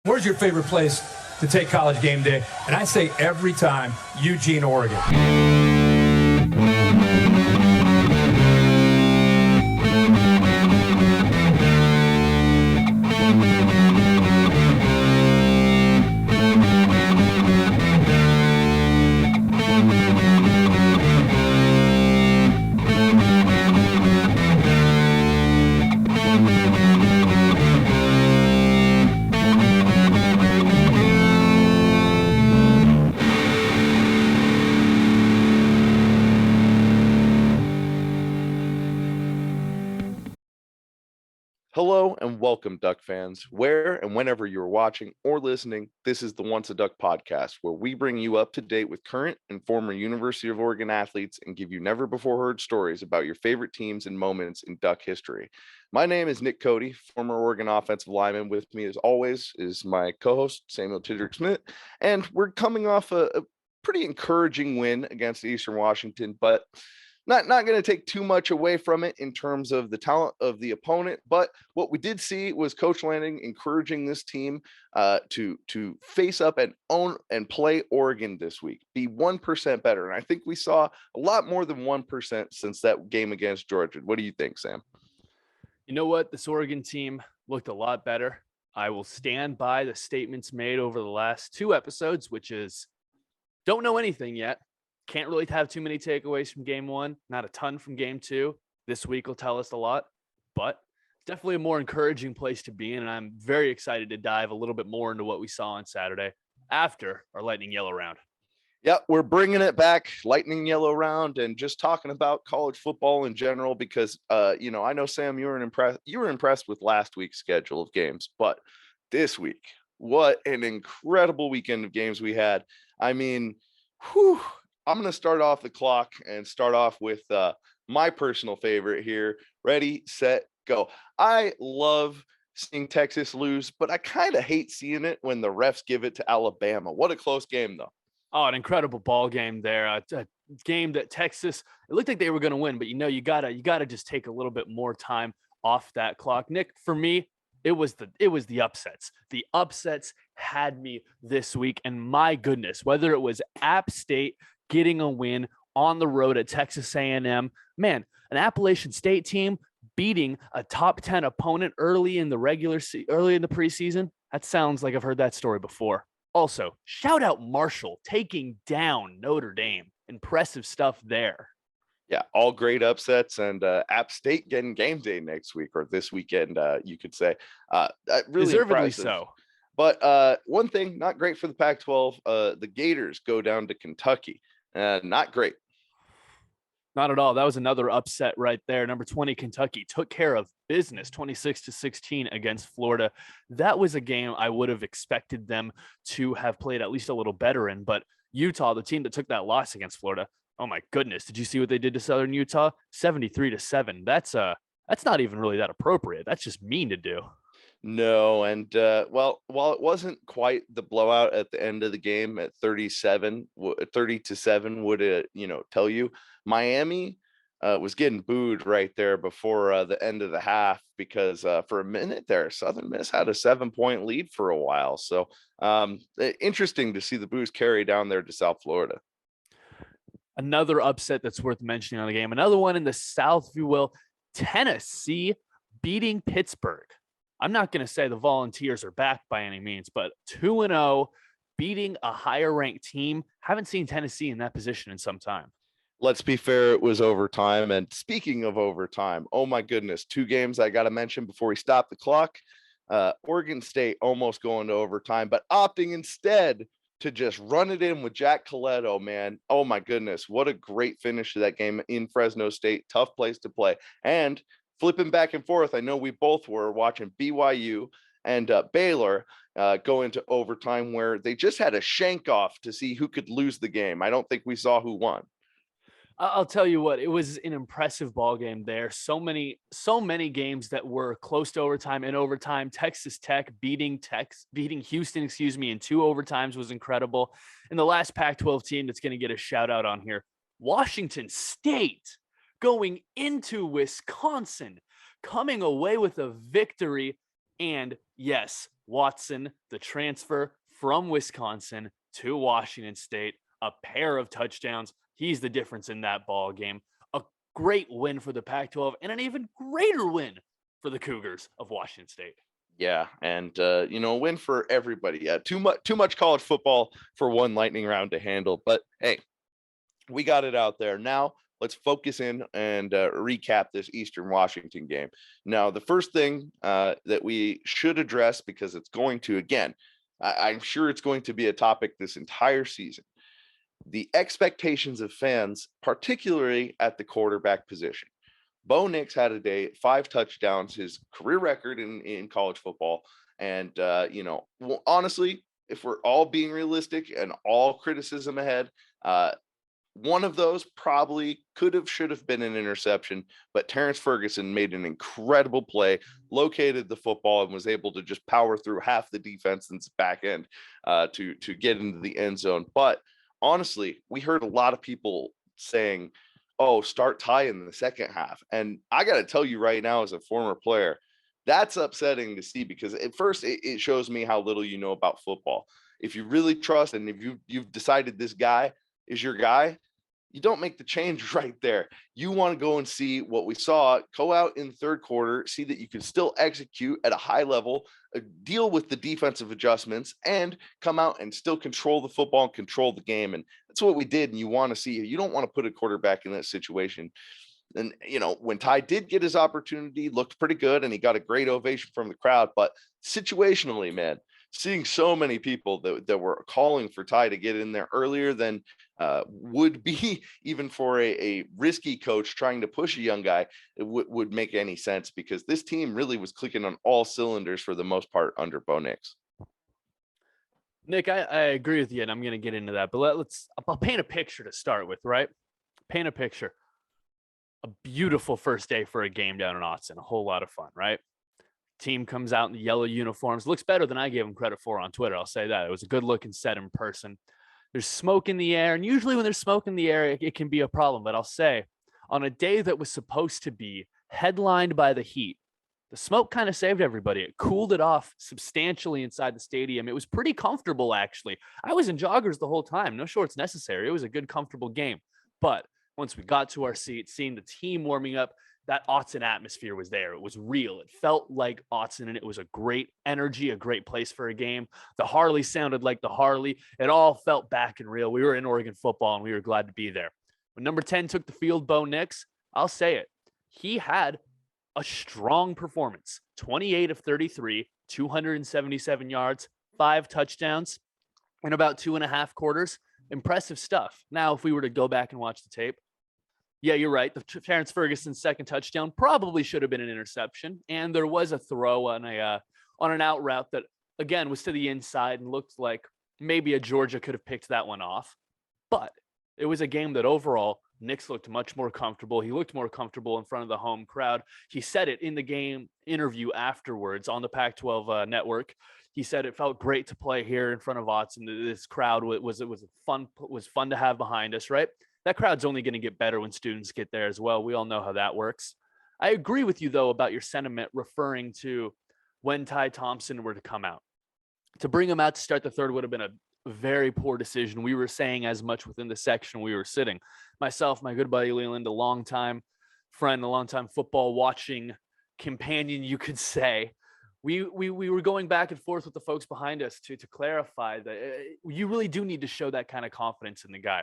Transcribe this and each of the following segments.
Where's your favorite place to take college game day? And I say every time, Eugene, Oregon. Hello and welcome, Duck fans. Where and whenever you're watching or listening, this is the Once a Duck podcast, where we bring you up to date with current and former University of Oregon athletes and give you never before heard stories about your favorite teams and moments in Duck history. My name is Nick Cody, former Oregon offensive lineman. With me, as always, is my co-host, Samuel Tidrick Smith, and we're coming off a pretty encouraging win against Eastern Washington, but not going to take too much away from it in terms of the talent of the opponent. But what we did see was Coach Lanning encouraging this team to face up and own and play Oregon this week, be 1% better. And I think we saw a lot more than 1% since that game against Georgia. What do you think, Sam? You know what? This Oregon team looked a lot better. I will stand by the statements made over the last two episodes, which is don't know anything yet. Can't really have too many takeaways from game one, not a ton from game two. This week will tell us a lot, but it's definitely a more encouraging place to be in. And I'm very excited to dive a little bit more into what we saw on Saturday after our lightning yellow round. Yeah, we're bringing it back, lightning yellow round, and just talking about college football in general, because, I know, Sam, you were impressed with last week's schedule of games, but this week, what an incredible weekend of games we had. I mean, I'm going to start off the clock and start off with my personal favorite here. Ready, set, go. I love seeing Texas lose, but I kind of hate seeing it when the refs give it to Alabama. What a close game, though. Oh, an incredible ball game there. A game that Texas, it looked like they were going to win, but you gotta just take a little bit more time off that clock. Nick, for me, it was the upsets. The upsets had me this week, and my goodness, whether it was App State getting a win on the road at Texas A&M, man, an Appalachian State team beating a top 10 opponent early in the preseason. That sounds like I've heard that story before. Also, shout out Marshall taking down Notre Dame. Impressive stuff there. Yeah, all great upsets, and App State getting game day next week, or this weekend, you could say. Really deservedly impressive. so. But one thing, not great for the Pac-12, the Gators go down to Kentucky. Not great. Not at all. That was another upset right there. Number 20, Kentucky took care of business 26-16 against Florida. That was a game I would have expected them to have played at least a little better in. But Utah, the team that took that loss against Florida, oh my goodness, did you see what they did to Southern Utah? 73-7. That's not even really that appropriate. That's just mean to do. No, and while it wasn't quite the blowout at the end of the game at 30-7 would tell you, Miami was getting booed right there before the end of the half, because for a minute there, Southern Miss had a 7-point lead for a while. So interesting to see the boos carry down there to South Florida. Another upset that's worth mentioning on the game. Another one in the South, if you will. Tennessee beating Pittsburgh. I'm not going to say the Volunteers are back by any means, but 2-0, beating a higher ranked team. Haven't seen Tennessee in that position in some time. Let's be fair, it was overtime. And speaking of overtime, oh my goodness, two games I got to mention before we stop the clock. Oregon State almost going to overtime, but opting instead to just run it in with Jack Coletto, man. Oh my goodness, what a great finish to that game in Fresno State. Tough place to play. And flipping back and forth, I know we both were watching BYU and Baylor go into overtime, where they just had a shank off to see who could lose the game. I don't think we saw who won. I'll tell you what, it was an impressive ball game there. So many games that were close to overtime. In overtime, Texas Tech beating Houston, in two overtimes was incredible. And the last Pac-12 team that's going to get a shout out on here, Washington State, going into Wisconsin, coming away with a victory And yes, Watson, the transfer from Wisconsin to Washington State, a pair of touchdowns. He's the difference in that ball game. A great win for the Pac-12 and an even greater win for the Cougars of Washington State. Yeah, and a win for everybody. Yeah, too much college football for one lightning round to handle. But hey, we got it out there. Now let's focus in and recap this Eastern Washington game. Now, the first thing that we should address, because it's going to, again, I'm sure it's going to be a topic this entire season, the expectations of fans, particularly at the quarterback position. Bo Nix had a day, 5 touchdowns, his career record in college football. And, honestly, if we're all being realistic and all criticism ahead, one of those probably should have been an interception, but Terrence Ferguson made an incredible play, located the football, and was able to just power through half the defense and back end to get into the end zone. But honestly, we heard a lot of people saying, oh, start Ty in the second half. And I got to tell you right now, as a former player, that's upsetting to see, because at first it shows me how little you know about football. If you really trust, and if you've decided this guy is your guy, you don't make the change right there. You want to go and see what we saw, go out in the third quarter, see that you can still execute at a high level, deal with the defensive adjustments, and come out and still control the football and control the game. And that's what we did. And you want to see, you don't want to put a quarterback in that situation. And, when Ty did get his opportunity, looked pretty good, and he got a great ovation from the crowd. But situationally, man, seeing so many people that were calling for Ty to get in there earlier than would be even for a risky coach trying to push a young guy, it would make any sense, because this team really was clicking on all cylinders for the most part under Bo Nix. Nick, I agree with you, and I'm going to get into that. But I'll paint a picture to start with, right? Paint a picture. A beautiful first day for a game down in Autzen. A whole lot of fun, right? Team comes out in the yellow uniforms. Looks better than I gave them credit for on Twitter. I'll say that. It was a good looking set in person. There's smoke in the air. And usually when there's smoke in the air, it can be a problem. But I'll say, on a day that was supposed to be headlined by the heat, the smoke kind of saved everybody. It cooled it off substantially inside the stadium. It was pretty comfortable, actually. I was in joggers the whole time. No shorts necessary. It was a good, comfortable game. But once we got to our seats, seeing the team warming up, that Autzen atmosphere was there. It was real. It felt like Autzen, and it was a great energy, a great place for a game. The Harley sounded like the Harley. It all felt back and real. We were in Oregon football, and we were glad to be there. When number 10 took the field, Bo Nix, I'll say it. He had a strong performance. 28 of 33, 277 yards, 5 touchdowns in about 2.5 quarters. Impressive stuff. Now, if we were to go back and watch the tape, yeah, you're right. The Terrence Ferguson's second touchdown probably should have been an interception, and there was a throw on an out route that, again, was to the inside and looked like maybe a Georgia could have picked that one off. But it was a game that overall Nix looked much more comfortable. He looked more comfortable in front of the home crowd. He said it in the game interview afterwards on the Pac-12 network. He said it felt great to play here in front of Autzen. This crowd was fun to have behind us, right? That crowd's only going to get better when students get there as well. We all know how that works. I agree with you, though, about your sentiment referring to when Ty Thompson were to come out. To bring him out to start the third would have been a very poor decision. We were saying as much within the section we were sitting. Myself, my good buddy Leland, a longtime friend, a longtime football watching companion, you could say. We were going back and forth with the folks behind us to clarify that you really do need to show that kind of confidence in the guy.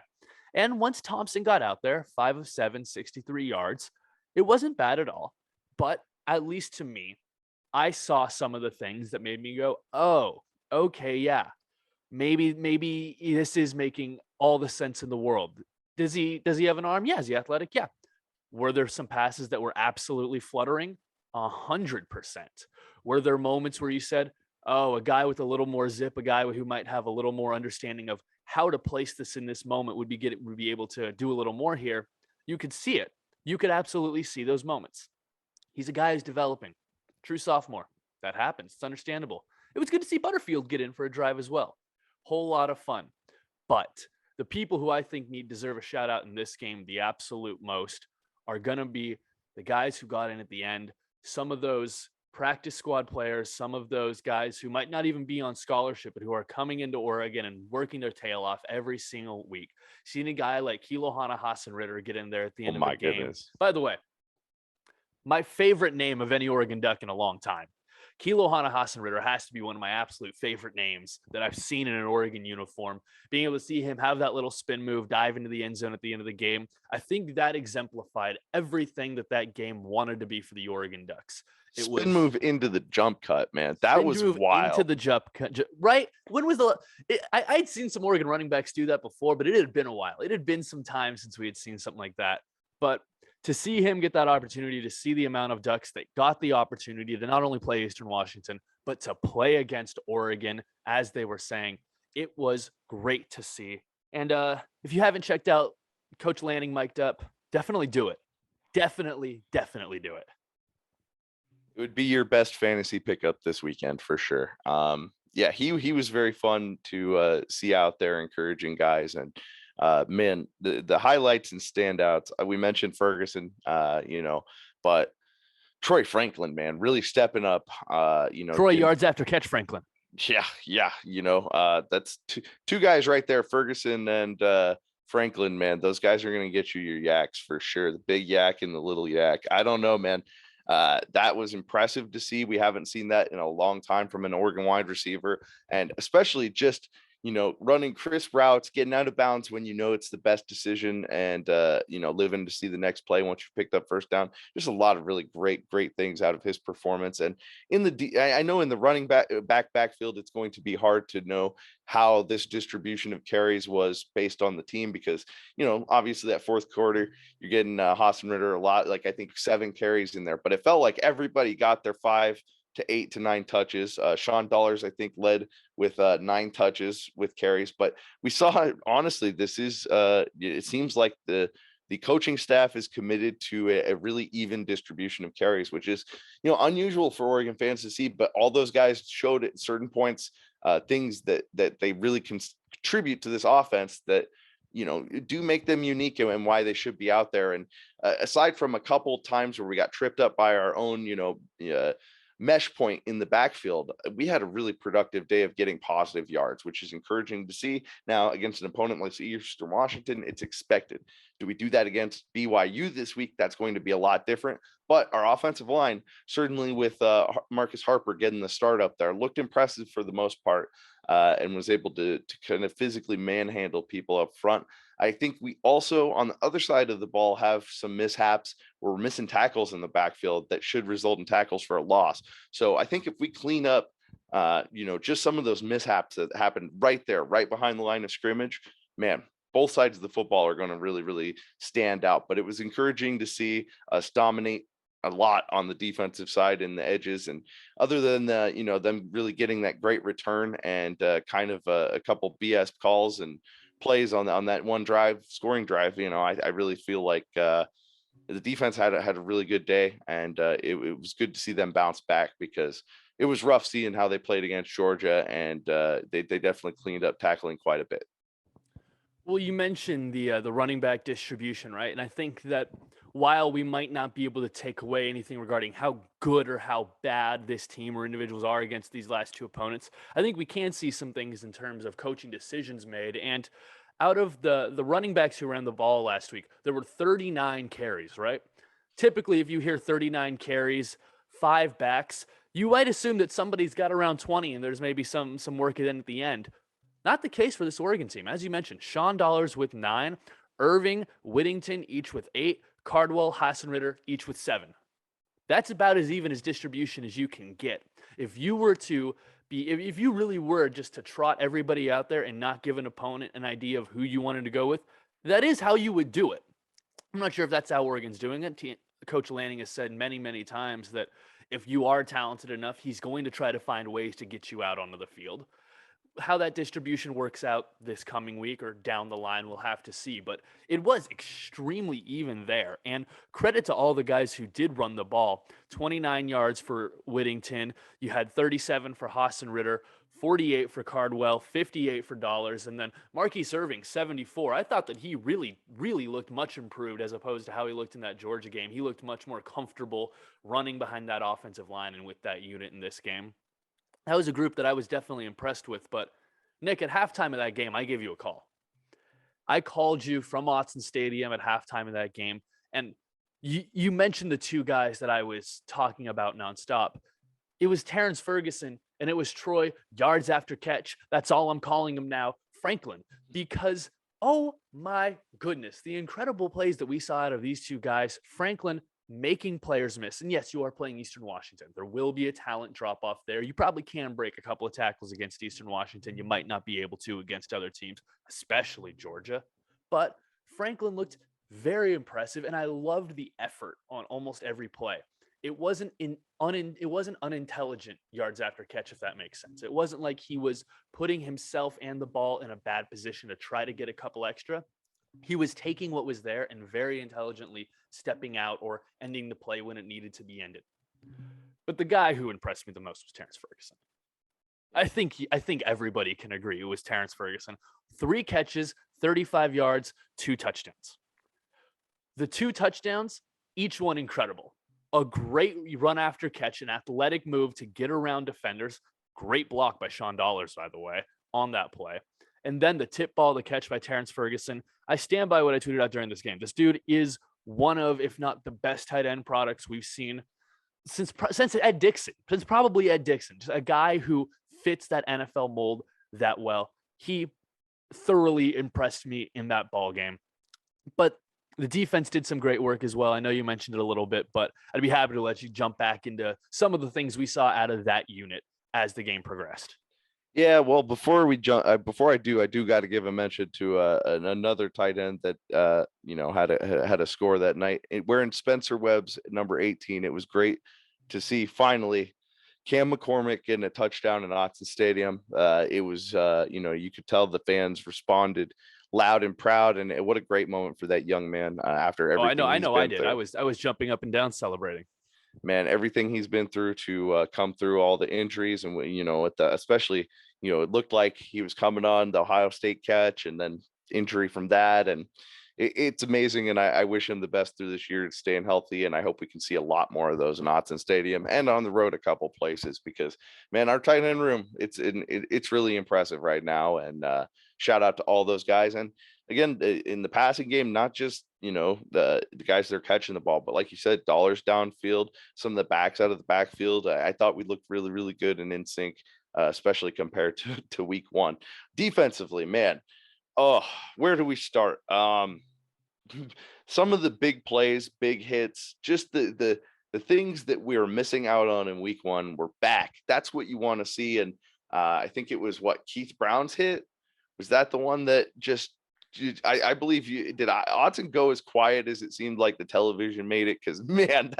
And once Thompson got out there, 5 of 7, 63 yards, it wasn't bad at all. But at least to me, I saw some of the things that made me go, oh, okay, yeah. Maybe this is making all the sense in the world. Does he have an arm? Yeah. Is he athletic? Yeah. Were there some passes that were absolutely fluttering? 100%. Were there moments where you said, oh, a guy with a little more zip, a guy who might have a little more understanding of how to place this in this moment would be able to do a little more here? You could see it. You could absolutely see those moments. He's a guy who's developing. True sophomore. That happens. It's understandable. It was good to see Butterfield get in for a drive as well. Whole lot of fun. But the people who I think deserve a shout out in this game the absolute most are going to be the guys who got in at the end. Some of those practice squad players, some of those guys who might not even be on scholarship, but who are coming into Oregon and working their tail off every single week. Seeing a guy like Kilohana Hassan-Ritter get in there at the Oh end of my the game. goodness. By the way, my favorite name of any Oregon Duck in a long time. Kilohana Hassan-Ritter has to be one of my absolute favorite names that I've seen in an Oregon uniform. Being able to see him have that little spin move, dive into the end zone at the end of the game, I think that exemplified everything that game wanted to be for the Oregon Ducks. It Spin was move into the jump cut, man. That was wild. Into the jump cut, right? When was I'd seen some Oregon running backs do that before, but it had been a while. It had been some time since we had seen something like that. But to see him get that opportunity, to see the amount of Ducks that got the opportunity to not only play Eastern Washington, but to play against Oregon, as they were saying, it was great to see. And if you haven't checked out Coach Lanning mic'd up, definitely do it. Definitely do it. It would be your best fantasy pickup this weekend for sure. Yeah, he was very fun to see out there, encouraging guys. And man, the highlights and standouts, we mentioned Ferguson, but Troy Franklin, man, really stepping up. Troy yards after catch Franklin. Yeah. That's two guys right there, Ferguson and Franklin, man. Those guys are going to get you your yaks for sure. The big yak and the little yak. I don't know, man. That was impressive to see. We haven't seen that in a long time from an Oregon wide receiver, and especially just, running crisp routes, getting out of bounds when it's the best decision, and living to see the next play once you picked up first down. Just a lot of really great things out of his performance. And I know in the running backfield, it's going to be hard to know how this distribution of carries was based on the team, because obviously that fourth quarter you're getting Hassan-Ritter a lot, like I think 7 carries in there, but it felt like everybody got their 5 to 8 to 9 touches. Sean Dollars, I think, led with 9 touches with carries. But we saw, honestly, this is it seems like the coaching staff is committed to a really even distribution of carries, which is unusual for Oregon fans to see. But all those guys showed at certain points things that they really contribute to this offense that do make them unique and why they should be out there. And aside from a couple times where we got tripped up by our own mesh point in the backfield, we had a really productive day of getting positive yards, which is encouraging to see. Now, against an opponent like Eastern Washington, it's expected. Do we do that against BYU this week? That's going to be a lot different. But our offensive line, certainly with Marcus Harper getting the start up there, looked impressive for the most part, and was able to kind of physically manhandle people up front. I think we also, on the other side of the ball, have some mishaps where we're missing tackles in the backfield that should result in tackles for a loss. So I think if we clean up, just some of those mishaps that happened right there, right behind the line of scrimmage, man, both sides of the football are going to really, really stand out. But it was encouraging to see us dominate a lot on the defensive side and the edges. And other than them really getting that great return and kind of a couple BS calls and plays on that one scoring drive, I really feel like the defense had a really good day, and it was good to see them bounce back, because it was rough seeing how they played against Georgia, and they definitely cleaned up tackling quite a bit. Well, you mentioned the running back distribution, right? And I think that while we might not be able to take away anything regarding how good or how bad this team or individuals are against these last 2 opponents, I think we can see some things in terms of coaching decisions made. And out of the running backs who ran the ball last week, there were 39 carries, right? Typically, if you hear 39 carries, 5 backs, you might assume that somebody's got around 20 and there's maybe some work at the end. Not the case for this Oregon team. As you mentioned, Sean Dollars with 9, Irving, Whittington each with 8, Cardwell, Hassan-Ritter each with 7. That's about as even as distribution as you can get. If you really were just to trot everybody out there and not give an opponent an idea of who you wanted to go with, that is how you would do it. I'm not sure if that's how Oregon's doing it. Coach Lanning has said many, many times that if you are talented enough, he's going to try to find ways to get you out onto the field. How that distribution works out this coming week or down the line, we'll have to see. But it was extremely even there. And credit to all the guys who did run the ball. 29 yards for Whittington. You had 37 for Hassan Ritter, 48 for Cardwell, 58 for Dollars, and then Marquise Irving, 74. I thought that he really, really looked much improved as opposed to how he looked in that Georgia game. He looked much more comfortable running behind that offensive line and with that unit in this game. That was a group that I was definitely impressed with. But Nick, at halftime of that game, I gave you a call. I called you from Autzen Stadium at halftime of that game, and you mentioned the two guys that I was talking about nonstop. It was Terrence Ferguson and it was Troy yards after catch. That's all I'm calling him now, Franklin, because oh my goodness, the incredible plays that we saw out of these two guys. Franklin making players miss. And yes, you are playing Eastern Washington. There will be a talent drop off there. You probably can break a couple of tackles against Eastern Washington. You might not be able to against other teams, especially Georgia. But Franklin looked very impressive, and I loved the effort on almost every play. It wasn't unintelligent yards after catch, if that makes sense. It wasn't like he was putting himself and the ball in a bad position to try to get a couple extra. He was taking what was there and very intelligently stepping out or ending the play when it needed to be ended. But the guy who impressed me the most was Terrence Ferguson. I think everybody can agree it was Terrence Ferguson. 3 catches, 35 yards, 2 touchdowns. The 2 touchdowns, each one incredible. A great run after catch, an athletic move to get around defenders. Great block by Sean Dollars, by the way, on that play. And then the tip ball, the catch by Terrence Ferguson. I stand by what I tweeted out during this game. This dude is one of, if not the best tight end products we've seen since Ed Dixon, since probably Ed Dixon. Just a guy who fits that NFL mold that well. He thoroughly impressed me in that ball game. But the defense did some great work as well. I know you mentioned it a little bit, but I'd be happy to let you jump back into some of the things we saw out of that unit as the game progressed. Yeah, well, before I do got to give a mention to another tight end that had a score that night. Wearing Spencer Webb's number 18, it was great to see finally Cam McCormick getting a touchdown in Autzen Stadium. It was you could tell the fans responded loud and proud, and what a great moment for that young man after everything. I did. I was jumping up and down celebrating. Man, everything he's been through to come through all the injuries, and especially it looked like he was coming on the Ohio State catch and then injury from that, and it's amazing. And I wish him the best through this year, staying healthy, and I hope we can see a lot more of those in Autzen Stadium and on the road a couple places, because man, our tight end room, it's really impressive right now. And shout out to all those guys. And again, in the passing game, not just the guys that are catching the ball, but like you said, Dollars downfield, some of the backs out of the backfield. I thought we looked really, really good and in sync, especially compared to week 1. Defensively, man, where do we start? Some of the big plays, big hits, just the things that we were missing out on in week 1 were back. That's what you want to see. And I think it was Keith Brown's hit. Was that the one that just, I believe you did. Autzen go as quiet as it seemed like the television made it, because man,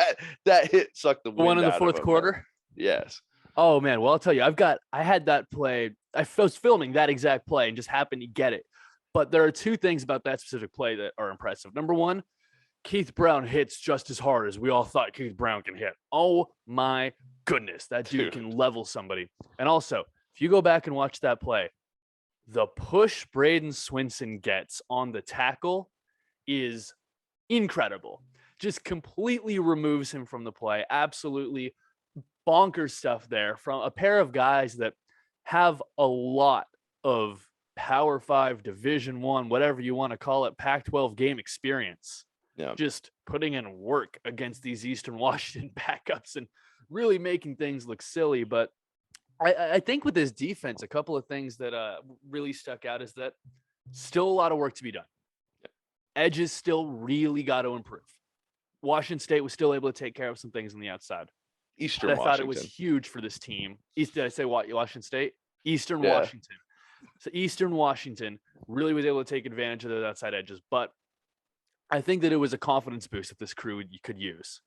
that hit sucked the wind one in the out fourth of him. quarter. Yes. Oh man, well I'll tell you, I had that play. I was filming that exact play and just happened to get it. But there are 2 things about that specific play that are impressive. Number 1, Keith Brown hits just as hard as we all thought Keith Brown can hit. Oh my goodness, that dude can level somebody. And also, if you go back and watch that play, the push Braden Swinson gets on the tackle is incredible. Just completely removes him from the play. Absolutely bonkers stuff there from a pair of guys that have a lot of Power 5, Division 1, whatever you want to call it, Pac-12 game experience. Yeah. Just putting in work against these Eastern Washington backups and really making things look silly. But I think with this defense, a couple of things that really stuck out is that still a lot of work to be done. Edges still really got to improve. Washington State was still able to take care of some things on the outside. Eastern Washington. I thought it was huge for this team. Did I say Washington State? Eastern Washington. So Eastern Washington really was able to take advantage of those outside edges. But I think that it was a confidence boost that this crew could use.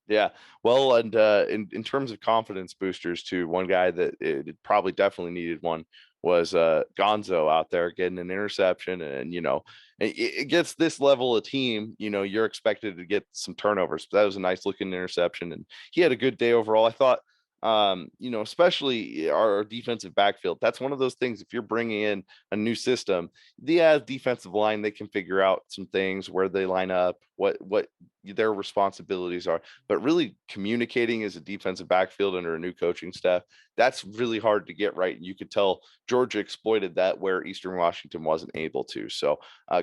Yeah. Well, and in terms of confidence boosters too, one guy that it probably definitely needed one was Gonzo out there getting an interception. And it gets this level of team, you're expected to get some turnovers. But that was a nice looking interception, and he had a good day overall. I thought especially our defensive backfield. That's one of those things. If you're bringing in a new system, the defensive line, they can figure out some things, where they line up, what their responsibilities are. But really communicating as a defensive backfield under a new coaching staff, that's really hard to get right. And you could tell Georgia exploited that where Eastern Washington wasn't able to. So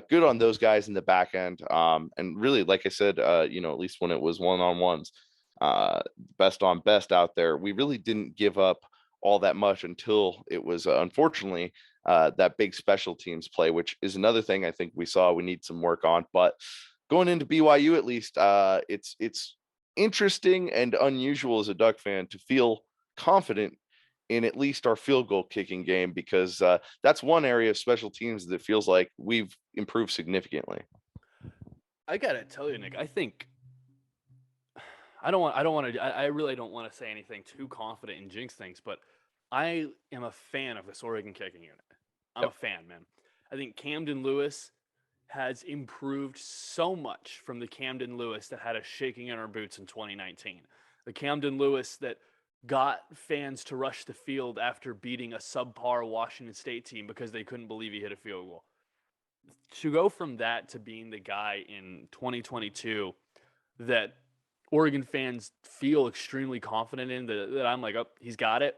good on those guys in the back end. And really, like I said, at least when it was one-on-ones, best on best out there, we really didn't give up all that much until it was unfortunately that big special teams play, which is another thing I think we saw we need some work on. But going into BYU, at least, it's interesting and unusual as a Duck fan to feel confident in at least our field goal kicking game, because that's one area of special teams that feels like we've improved significantly. I gotta tell you, Nick, I think I really don't want to say anything too confident and jinx things, but I am a fan of this Oregon kicking unit. I'm a fan, man. I think Camden Lewis has improved so much from the Camden Lewis that had us shaking in our boots in 2019. The Camden Lewis that got fans to rush the field after beating a subpar Washington State team because they couldn't believe he hit a field goal. To go from that to being the guy in 2022 that Oregon fans feel extremely confident in, that I'm like, oh, he's got it.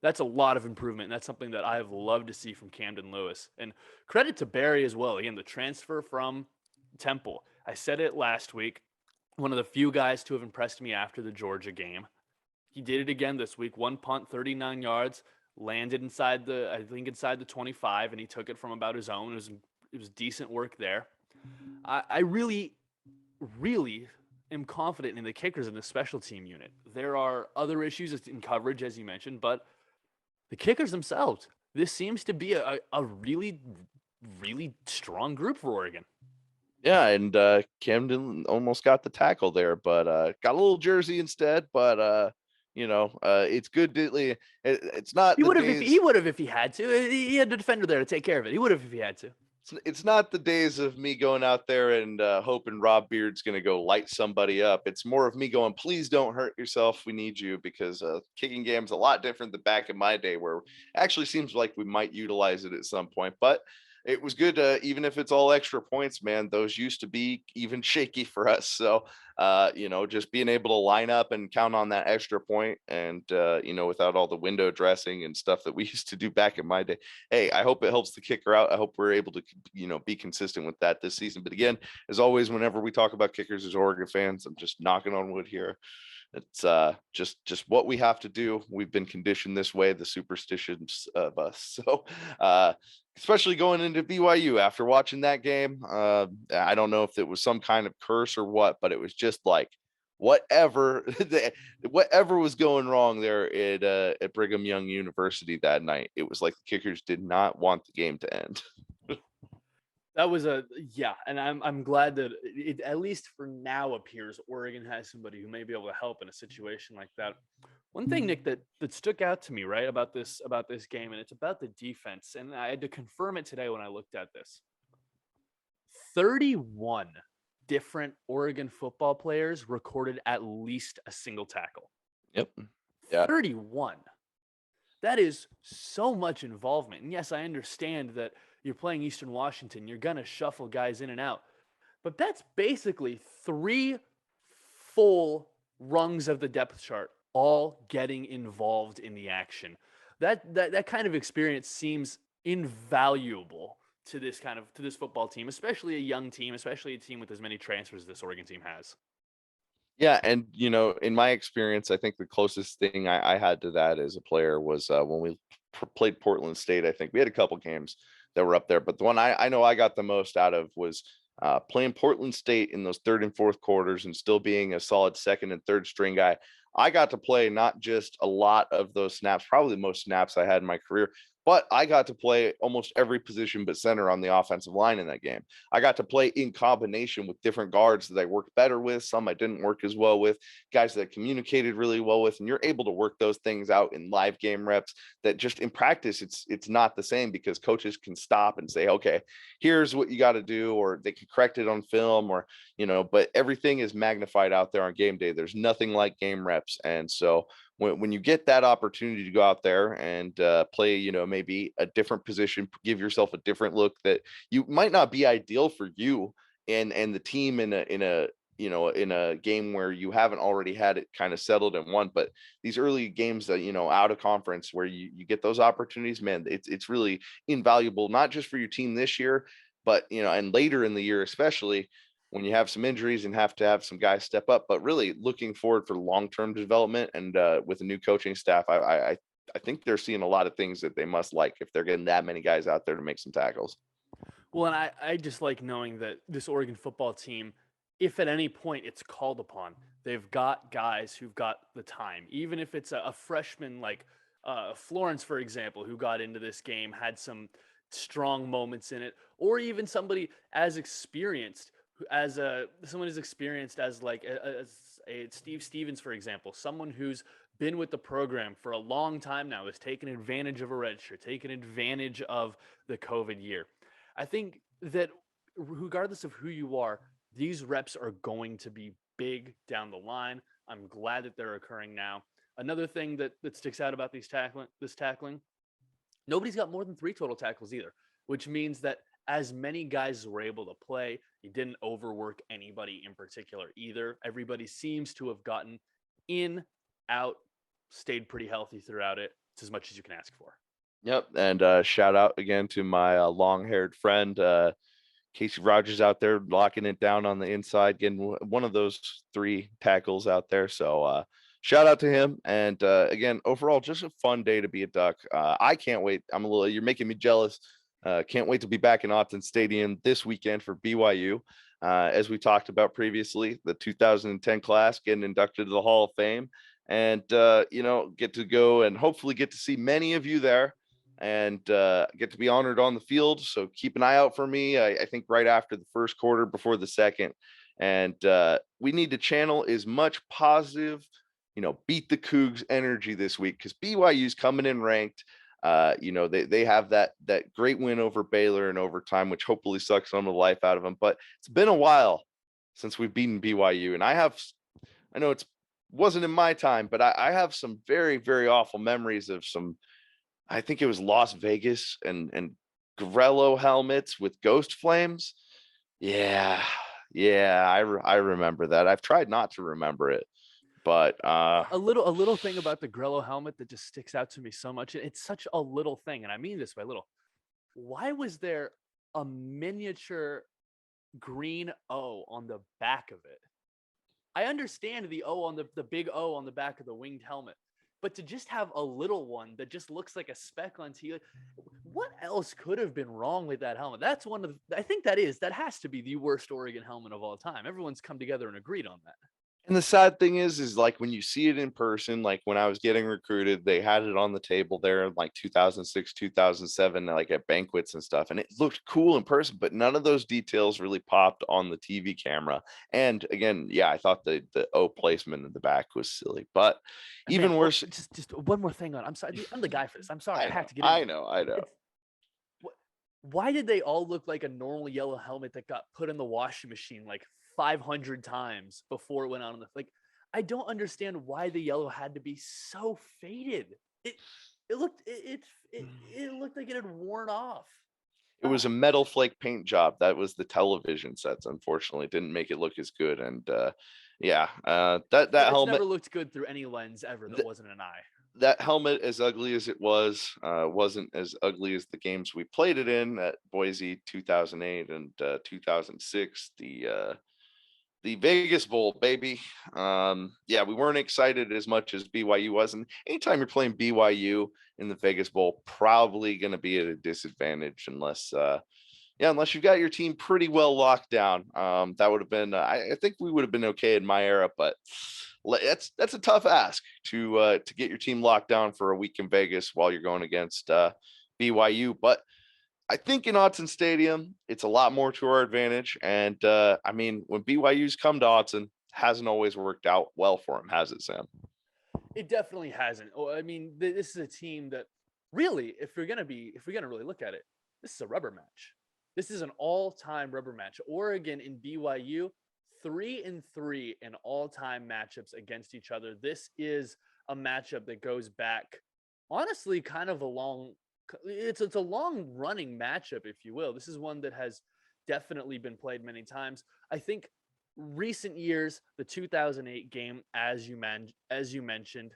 That's a lot of improvement. And that's something that I've loved to see from Camden Lewis. And credit to Barry as well. Again, the transfer from Temple. I said it last week. One of the few guys to have impressed me after the Georgia game. He did it again this week. One punt, 39 yards, landed inside the 25, and he took it from about his own. It was decent work there. I really, really am confident in the kickers in the special team unit. There are other issues in coverage, as you mentioned, but the kickers themselves, this seems to be a really, really strong group for Oregon. Yeah, and Camden almost got the tackle there, but got a little jersey instead. But it's good. It's not. He would have if he had to. He had a defender there to take care of it. He would have if he had to. It's not the days of me going out there and hoping Rob Beard's going to go light somebody up. It's more of me going, please don't hurt yourself. We need you, because kicking game's a lot different than back in my day, where it actually seems like we might utilize it at some point. But it was good, even if it's all extra points, man. Those used to be even shaky for us. So, just being able to line up and count on that extra point, and without all the window dressing and stuff that we used to do back in my day. Hey, I hope it helps the kicker out. I hope we're able to, be consistent with that this season. But again, as always, whenever we talk about kickers as Oregon fans, I'm just knocking on wood here. It's just what we have to do. We've been conditioned this way, the superstitions of us. So especially going into BYU after watching that game, I don't know if it was some kind of curse or what, but it was just like whatever whatever was going wrong there at Brigham Young University that night. It was like the kickers did not want the game to end. That was and I'm glad that it, at least for now, appears Oregon has somebody who may be able to help in a situation like that. One thing, Nick, that stuck out to me, right, about this game, and it's about the defense, and I had to confirm it today when I looked at this. 31 different Oregon football players recorded at least a single tackle. Yep. Yeah. 31. That is so much involvement. And yes, I understand that you're playing Eastern Washington. You're going to shuffle guys in and out. But that's basically 3 full rungs of the depth chart all getting involved in the action. That kind of experience seems invaluable to this football team, especially a young team, especially a team with as many transfers as this Oregon team has. Yeah, and in my experience, I think the closest thing I had to that as a player was when we played Portland State. I think we had a couple games that were up there, but the one I know I got the most out of was playing Portland State in those third and fourth quarters and still being a solid second and third string guy. I got to play not just a lot of those snaps, probably the most snaps I had in my career, But I got to play almost every position but center on the offensive line in that game. I got to play in combination with different guards that I worked better with, some I didn't work as well with, guys that I communicated really well with, and you're able to work those things out in live game reps that just in practice it's not the same, because coaches can stop and say, okay, here's what you got to do, or they can correct it on film, or but everything is magnified out there on game day. There's nothing like game reps. And so when you get that opportunity to go out there and play, maybe a different position, give yourself a different look that you might not be ideal for you and the team in a game where you haven't already had it kind of settled and won. But these early games that, out of conference where you get those opportunities, man, it's really invaluable, not just for your team this year, but, and later in the year, especially when you have some injuries and have to have some guys step up, but really looking forward for long-term development. And with a new coaching staff, I think they're seeing a lot of things that they must like if they're getting that many guys out there to make some tackles. Well, and I just like knowing that this Oregon football team, if at any point it's called upon, they've got guys who've got the time, even if it's a freshman like Florence, for example, who got into this game, had some strong moments in it, or even somebody as experienced as someone as experienced as like a Steve Stevens, for example, someone who's been with the program for a long time now, has taken advantage of a redshirt, taken advantage of the COVID year. I think that regardless of who you are, these reps are going to be big down the line. I'm glad that they're occurring now. Another thing that sticks out about this tackling, nobody's got more than 3 total tackles either, which means that as many guys were able to play, you didn't overwork anybody in particular either. Everybody seems to have gotten in, out, stayed pretty healthy throughout it. It's as much as you can ask for. Yep. And shout out again to my long-haired friend, Casey Rogers, out there locking it down on the inside, getting one of those 3 tackles out there. So shout out to him. And again, overall, just a fun day to be a Duck. I can't wait. You're making me jealous. Can't wait to be back in Autzen Stadium this weekend for BYU. As we talked about previously, the 2010 class getting inducted to the Hall of Fame, and get to go and hopefully get to see many of you there, and get to be honored on the field. So keep an eye out for me. I think right after the first quarter, before the second. And we need to channel as much positive, beat the Cougs energy this week, because BYU's coming in ranked. They have that great win over Baylor in overtime, which hopefully sucks some of the life out of them. But it's been a while since we've beaten BYU, and I know it wasn't in my time, but I have some very, very awful memories of some. I think it was Las Vegas and Grello helmets with ghost flames. Yeah, I remember that. I've tried not to remember it. But a little thing about the Grello helmet that just sticks out to me so much. It's such a little thing, and I mean this by little. Why was there a miniature green O on the back of it? I understand the O on the big O on the back of the winged helmet, but to just have a little one that just looks like a speck on TV, what else could have been wrong with that helmet? That's one of the, I think that has to be the worst Oregon helmet of all time. Everyone's come together and agreed on that. And the sad thing is like when you see it in person, like when I was getting recruited, they had it on the table there in like 2006, 2007, like at banquets and stuff. And it looked cool in person, but none of those details really popped on the TV camera. And again, yeah, I thought the O placement in the back was silly, but even worse. Just one more thing on, I'm sorry. I'm the guy for this. I'm sorry. I have to get in. I know. Why did they all look like a normal yellow helmet that got put in the washing machine like 500 times before it went on the I don't understand why the yellow had to be so faded. It looked like it had worn off. It was a metal flake paint job. That was the television sets. Unfortunately, didn't make it look as good. And that helmet never looked good through any lens ever. That wasn't an eye. That helmet, as ugly as it was, wasn't as ugly as the games we played it in at Boise 2008 and 2006. The Vegas Bowl, baby. We weren't excited as much as BYU was. And anytime you're playing BYU in the Vegas Bowl, probably going to be at a disadvantage unless you've got your team pretty well locked down. That would have been, I think we would have been okay in my era, but that's a tough ask to get your team locked down for a week in Vegas while you're going against BYU. But I think in Autzen Stadium, it's a lot more to our advantage. And I mean, when BYU's come to Autzen, hasn't always worked out well for them, has it, Sam? It definitely hasn't. I mean, this is a team that really, if we're gonna really look at it, this is a rubber match. This is an all-time rubber match. Oregon and BYU, 3-3 in all-time matchups against each other. This is a matchup that goes back, honestly, kind of a long. It's a long running matchup, if you will. This is one that has definitely been played many times. I think recent years, the 2008 game, as you mentioned,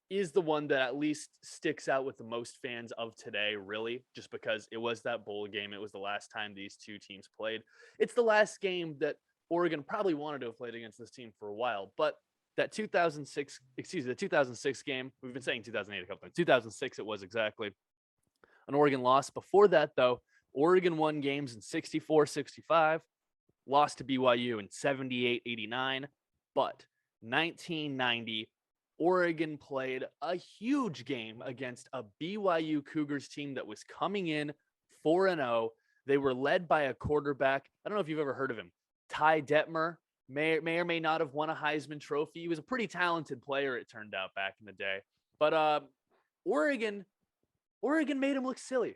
is the one that at least sticks out with the most fans of today, really, just because it was that bowl game. It was the last time these two teams played. It's the last game that Oregon probably wanted to have played against this team for a while, but the 2006 game, we've been saying 2008 a couple times. 2006 it was exactly. An Oregon loss. Before that, though, Oregon won games in 64-65, lost to BYU in 78-89, but 1990, Oregon played a huge game against a BYU Cougars team that was coming in 4-0. They were led by a quarterback. I don't know if you've ever heard of him. Ty Detmer may or may not have won a Heisman Trophy. He was a pretty talented player, it turned out, back in the day. But Oregon made him look silly.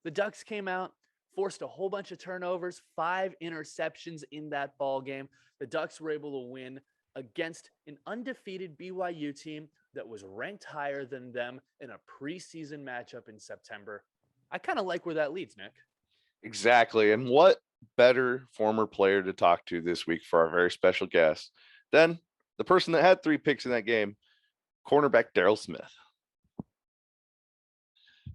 The Ducks came out, forced a whole bunch of turnovers, 5 interceptions in that ball game. The Ducks were able to win against an undefeated BYU team that was ranked higher than them in a preseason matchup in September. I kind of like where that leads, Nick. Exactly. And what better former player to talk to this week for our very special guest than the person that had 3 picks in that game, cornerback Daryle Smith.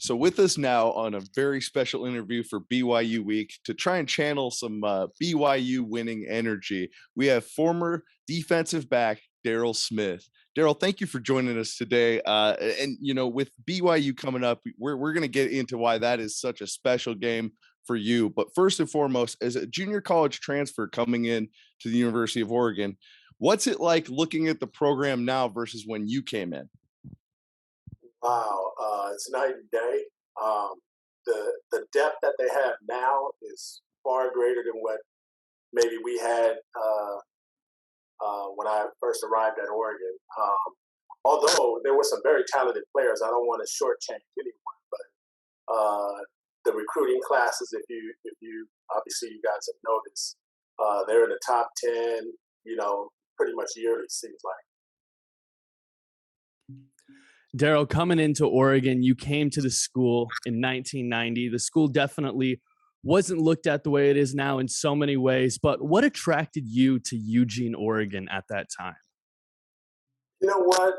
So with us now on a very special interview for BYU week to try and channel some BYU winning energy, we have former defensive back Daryle Smith. Daryle, thank you for joining us today. And you know, with BYU coming up, we're going to get into why that is such a special game for you. But first and foremost, as a junior college transfer coming in to the University of Oregon, what's it like looking at the program now versus when you came in? Wow, it's night and day. The depth that they have now is far greater than what maybe we had when I first arrived at Oregon. Although there were some very talented players, I don't want to shortchange anyone, but the recruiting classes, if you obviously you guys have noticed, they're in the top 10, pretty much yearly, seems like. Daryle, coming into Oregon, you came to the school in 1990. The school definitely wasn't looked at the way it is now in so many ways, but what attracted you to Eugene, Oregon at that time? You know what?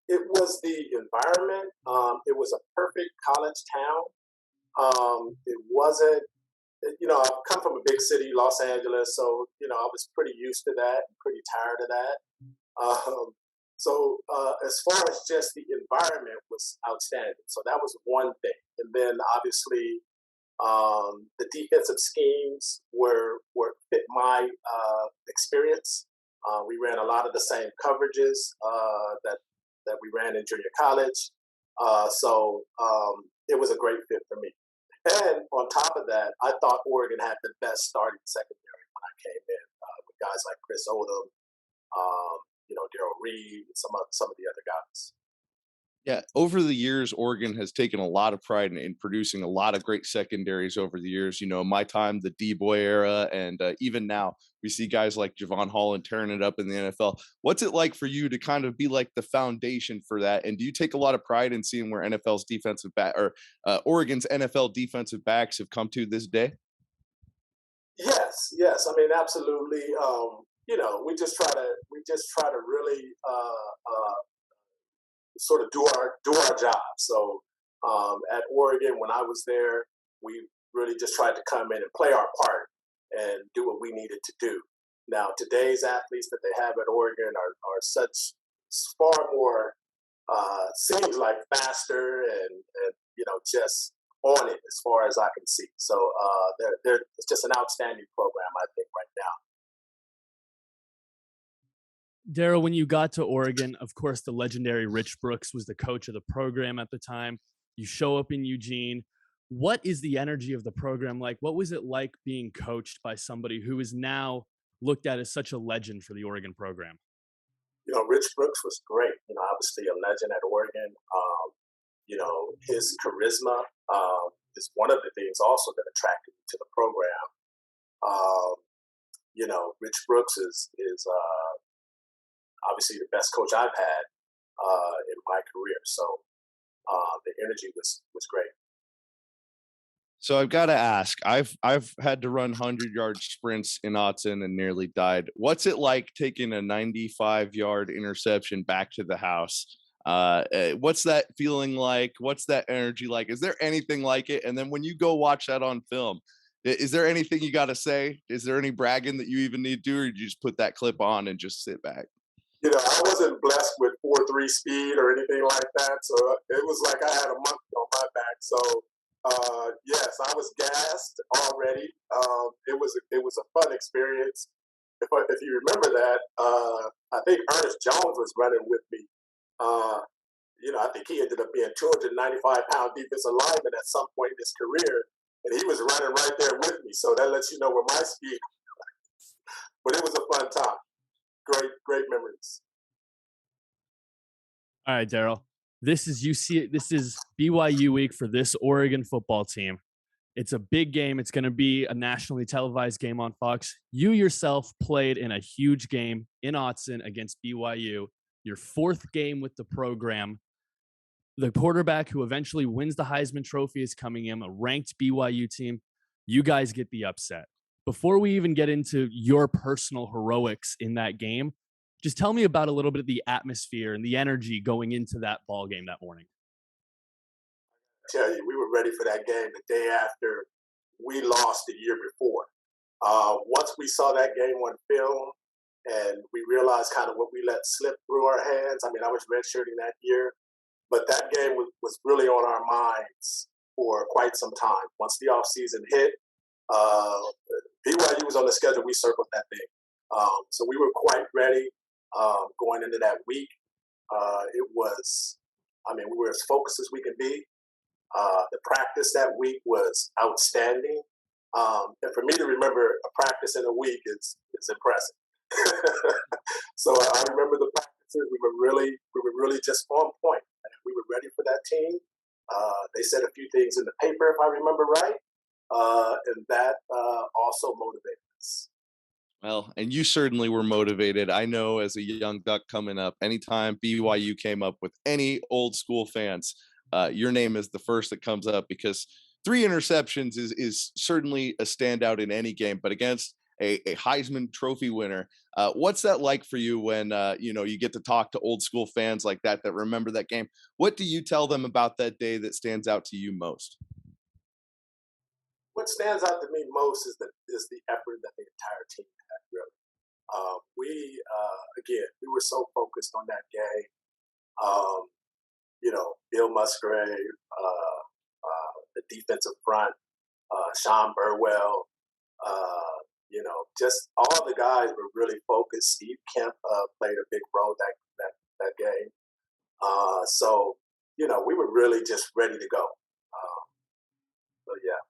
It was the environment. It was a perfect college town. It wasn't, I've come from a big city, Los Angeles, so, I was pretty used to that, pretty tired of that. So as far as just the environment was outstanding. So that was one thing. And then obviously the defensive schemes were fit my experience. We ran a lot of the same coverages that we ran in junior college. So it was a great fit for me. And on top of that, I thought Oregon had the best starting secondary when I came in with guys like Chris Odom, Daryle Reed, and some of the other guys. Yeah, over the years, Oregon has taken a lot of pride in producing a lot of great secondaries over the years. My time, the D-boy era, and even now, we see guys like Javon Holland tearing it up in the NFL. What's it like for you to kind of be like the foundation for that? And do you take a lot of pride in seeing where NFL's defensive back or Oregon's NFL defensive backs have come to this day? Yes. I mean, absolutely. We just try to really sort of do our job. So at Oregon, when I was there, we really just tried to come in and play our part and do what we needed to do. Now, today's athletes that they have at Oregon are such far more seems like faster and just on it as far as I can see. So it's just an outstanding program, I think, right now. Daryle, when you got to Oregon, of course, the legendary Rich Brooks was the coach of the program at the time. You show up in Eugene. What is the energy of the program like? What was it like being coached by somebody who is now looked at as such a legend for the Oregon program? Rich Brooks was great. Obviously a legend at Oregon. His charisma is one of the things also that attracted me to the program. Rich Brooks is obviously the best coach I've had in my career. So the energy was great. So I've got to ask, I've had to run 100-yard sprints in Autzen and nearly died. What's it like taking a 95-yard interception back to the house? What's that feeling like? What's that energy like? Is there anything like it? And then when you go watch that on film, is there anything you got to say? Is there any bragging that you even need to do, or you just put that clip on and just sit back? I wasn't blessed with 4.3 speed or anything like that. So it was like I had a monkey on my back. So yes, I was gassed already. It was a fun experience. If you remember that, I think Ernest Jones was running with me. I think he ended up being 295-pound defensive lineman at some point in his career, and he was running right there with me. So that lets you know where my speed. But it was a fun time. Great memories. All right, Daryle. This is BYU week for this Oregon football team. It's a big game. It's going to be a nationally televised game on Fox. You yourself played in a huge game in Autzen against BYU, your fourth game with the program. The quarterback who eventually wins the Heisman Trophy is coming in, a ranked BYU team. You guys get the upset. Before we even get into your personal heroics in that game, just tell me about a little bit of the atmosphere and the energy going into that ball game that morning. I tell you, we were ready for that game the day after we lost the year before. Once we saw that game on film and we realized kind of what we let slip through our hands, I was redshirting that year, but that game was really on our minds for quite some time. Once the offseason hit, BYU was on the schedule, we circled that thing. So we were quite ready going into that week. We were as focused as we could be. The practice that week was outstanding. And for me to remember a practice in a week is impressive. So I remember the practices. We were really just on point. And we were ready for that team. They said a few things in the paper, if I remember right. And that also motivated us. Well, and you certainly were motivated. I know as a young Duck coming up, anytime BYU came up with any old school fans, your name is the first that comes up, because 3 interceptions is certainly a standout in any game, but against a Heisman Trophy winner, what's that like for you when you get to talk to old school fans like that remember that game? What do you tell them about that day that stands out to you most? What stands out to me most is the effort that the entire team had. Really, we were so focused on that game. Bill Musgrave, the defensive front, Sean Burwell, just all the guys were really focused. Steve Kemp played a big role that game. So we were really just ready to go. So yeah.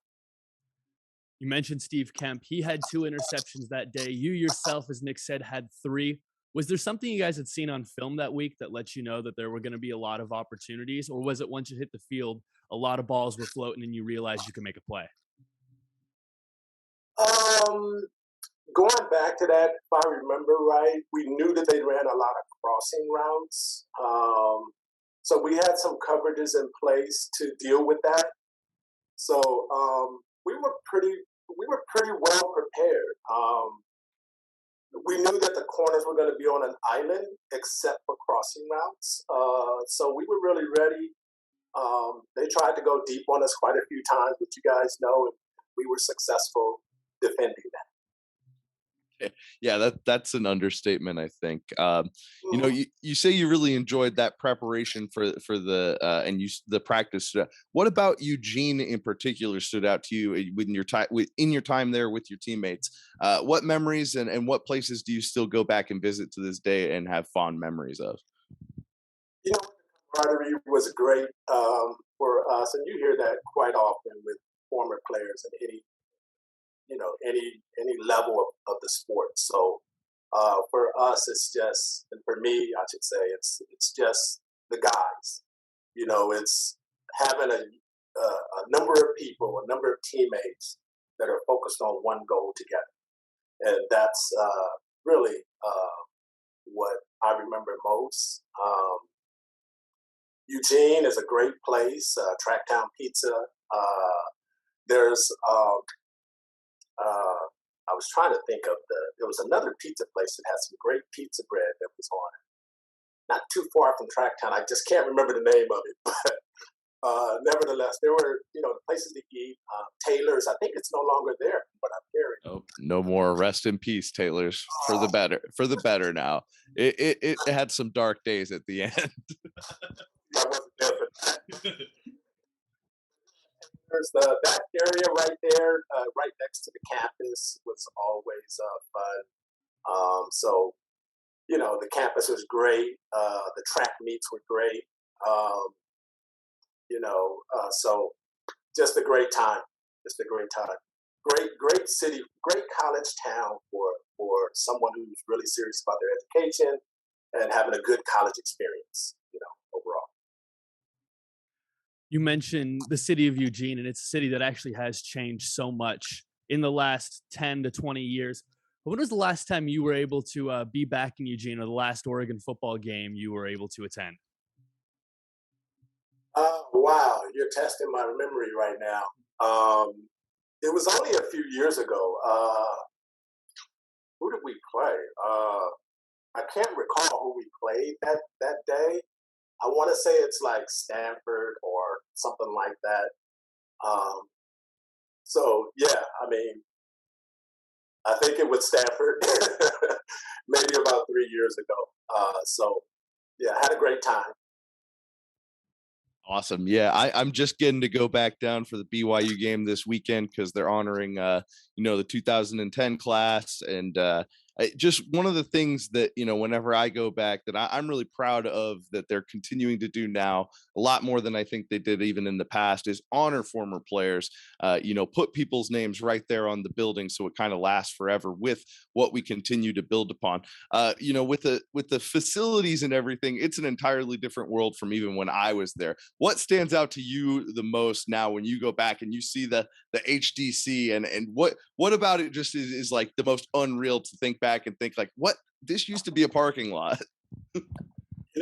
You mentioned Steve Kemp. He had 2 interceptions that day. You yourself, as Nick said, had 3. Was there something you guys had seen on film that week that let you know that there were going to be a lot of opportunities? Or was it once you hit the field, a lot of balls were floating and you realized you could make a play? Going back to that, if I remember right, we knew that they ran a lot of crossing routes. So we had some coverages in place to deal with that. So we were pretty well prepared. We knew that the corners were going to be on an island except for crossing routes. So we were really ready. They tried to go deep on us quite a few times, but you guys know, and we were successful defending that. Yeah, that's an understatement, I think. You say you really enjoyed that preparation for the the practice. What about Eugene in particular stood out to you in your time there with your teammates? What memories and what places do you still go back and visit to this day and have fond memories of? What camaraderie was great for us, and you hear that quite often with former players in any level of the sport. So for us, it's just, and for me, I should say, it's just the guys. It's having a number of people, a number of teammates that are focused on one goal together, and that's really what I remember most. Eugene is a great place. Tracktown Pizza. There's I was trying to think of there was another pizza place that had some great pizza bread that was on it. Not too far from Tracktown. I just can't remember the name of it, but nevertheless, there were places to eat. Taylor's, I think it's no longer there, but I'm hearing. Oh, no more. Rest in peace, Taylor's. For the better. For the better now. It had some dark days at the end. I wasn't there for that. There's that area right there, right next to the campus, was always fun. So the campus was great. The track meets were great. So just a great time. Just a great time. Great city, great college town for someone who's really serious about their education and having a good college experience, overall. You mentioned the city of Eugene, and it's a city that actually has changed so much in the last 10 to 20 years. But when was the last time you were able to be back in Eugene, or the last Oregon football game you were able to attend? Wow, you're testing my memory right now. It was only a few years ago. Who did we play? I can't recall who we played that day. I want to say it's like Stanford or something like that. So yeah, I mean, I think it was Stanford, maybe about 3 years ago. So yeah, I had a great time. Awesome. Yeah, I'm just getting to go back down for the BYU game this weekend because they're honoring, the 2010 class. And just one of the things that, whenever I go back that I'm really proud of that they're continuing to do now, a lot more than I think they did even in the past, is honor former players, put people's names right there on the building so it kind of lasts forever with what we continue to build upon. With the facilities and everything, it's an entirely different world from even when I was there. What stands out to you the most now when you go back and you see the HDC and what about it just is like the most unreal to think back and think like, what, this used to be a parking lot. When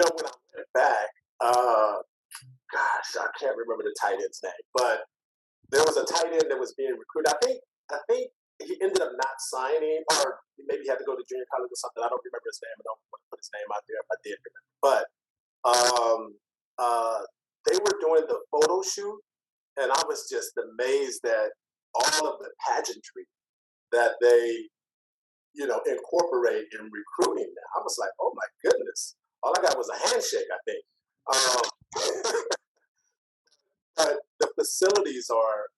I went back, gosh, I can't remember the tight end's name, but there was a tight end that was being recruited. I think he ended up not signing, or maybe he had to go to junior college or something. I don't remember his name. I don't want to put his name out there if I did remember. But they were doing the photo shoot, and I was just amazed at all of the pageantry that they, incorporate in recruiting now. I was like, oh my goodness. All I got was a handshake, I think. But the facilities are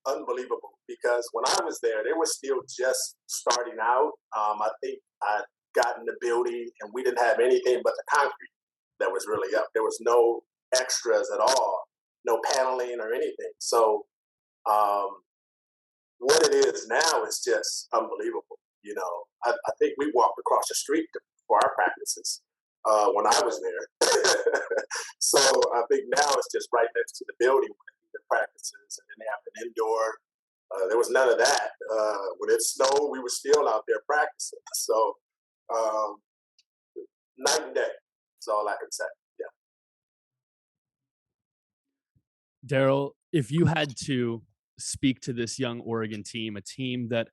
unbelievable because when I was there, they were still just starting out. I think I'd gotten the building and we didn't have anything but the concrete that was really up. There was no extras at all, no paneling or anything. So what it is now is just unbelievable. I think we walked across the street for our practices when I was there. So I think now it's just right next to the building when they do their practices, and then they have an indoor. There was none of that. When it snowed, we were still out there practicing. So night and day. That's all I can say. Yeah. Daryle, if you had to speak to this young Oregon team, a team that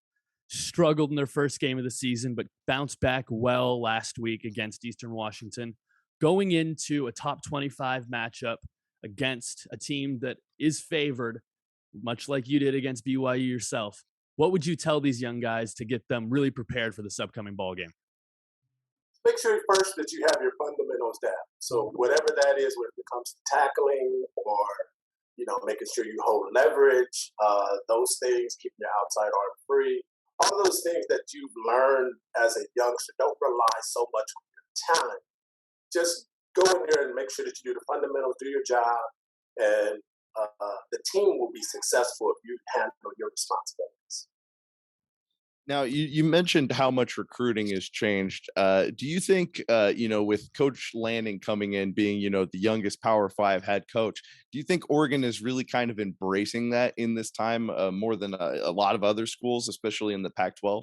struggled in their first game of the season, but bounced back well last week against Eastern Washington, going into a top 25 matchup against a team that is favored, much like you did against BYU yourself, what would you tell these young guys to get them really prepared for this upcoming ball game? Make sure first that you have your fundamentals down. So whatever that is, when it comes to tackling or making sure you hold leverage, those things, keeping your outside arm free, all those things that you've learned as a youngster. Don't rely so much on your talent. Just go in there and make sure that you do the fundamentals, do your job, and the team will be successful if you handle your responsibilities. Now, you mentioned how much recruiting has changed. Do you think, with Coach Lanning coming in, being, the youngest Power 5 head coach, do you think Oregon is really kind of embracing that in this time more than a lot of other schools, especially in the Pac-12?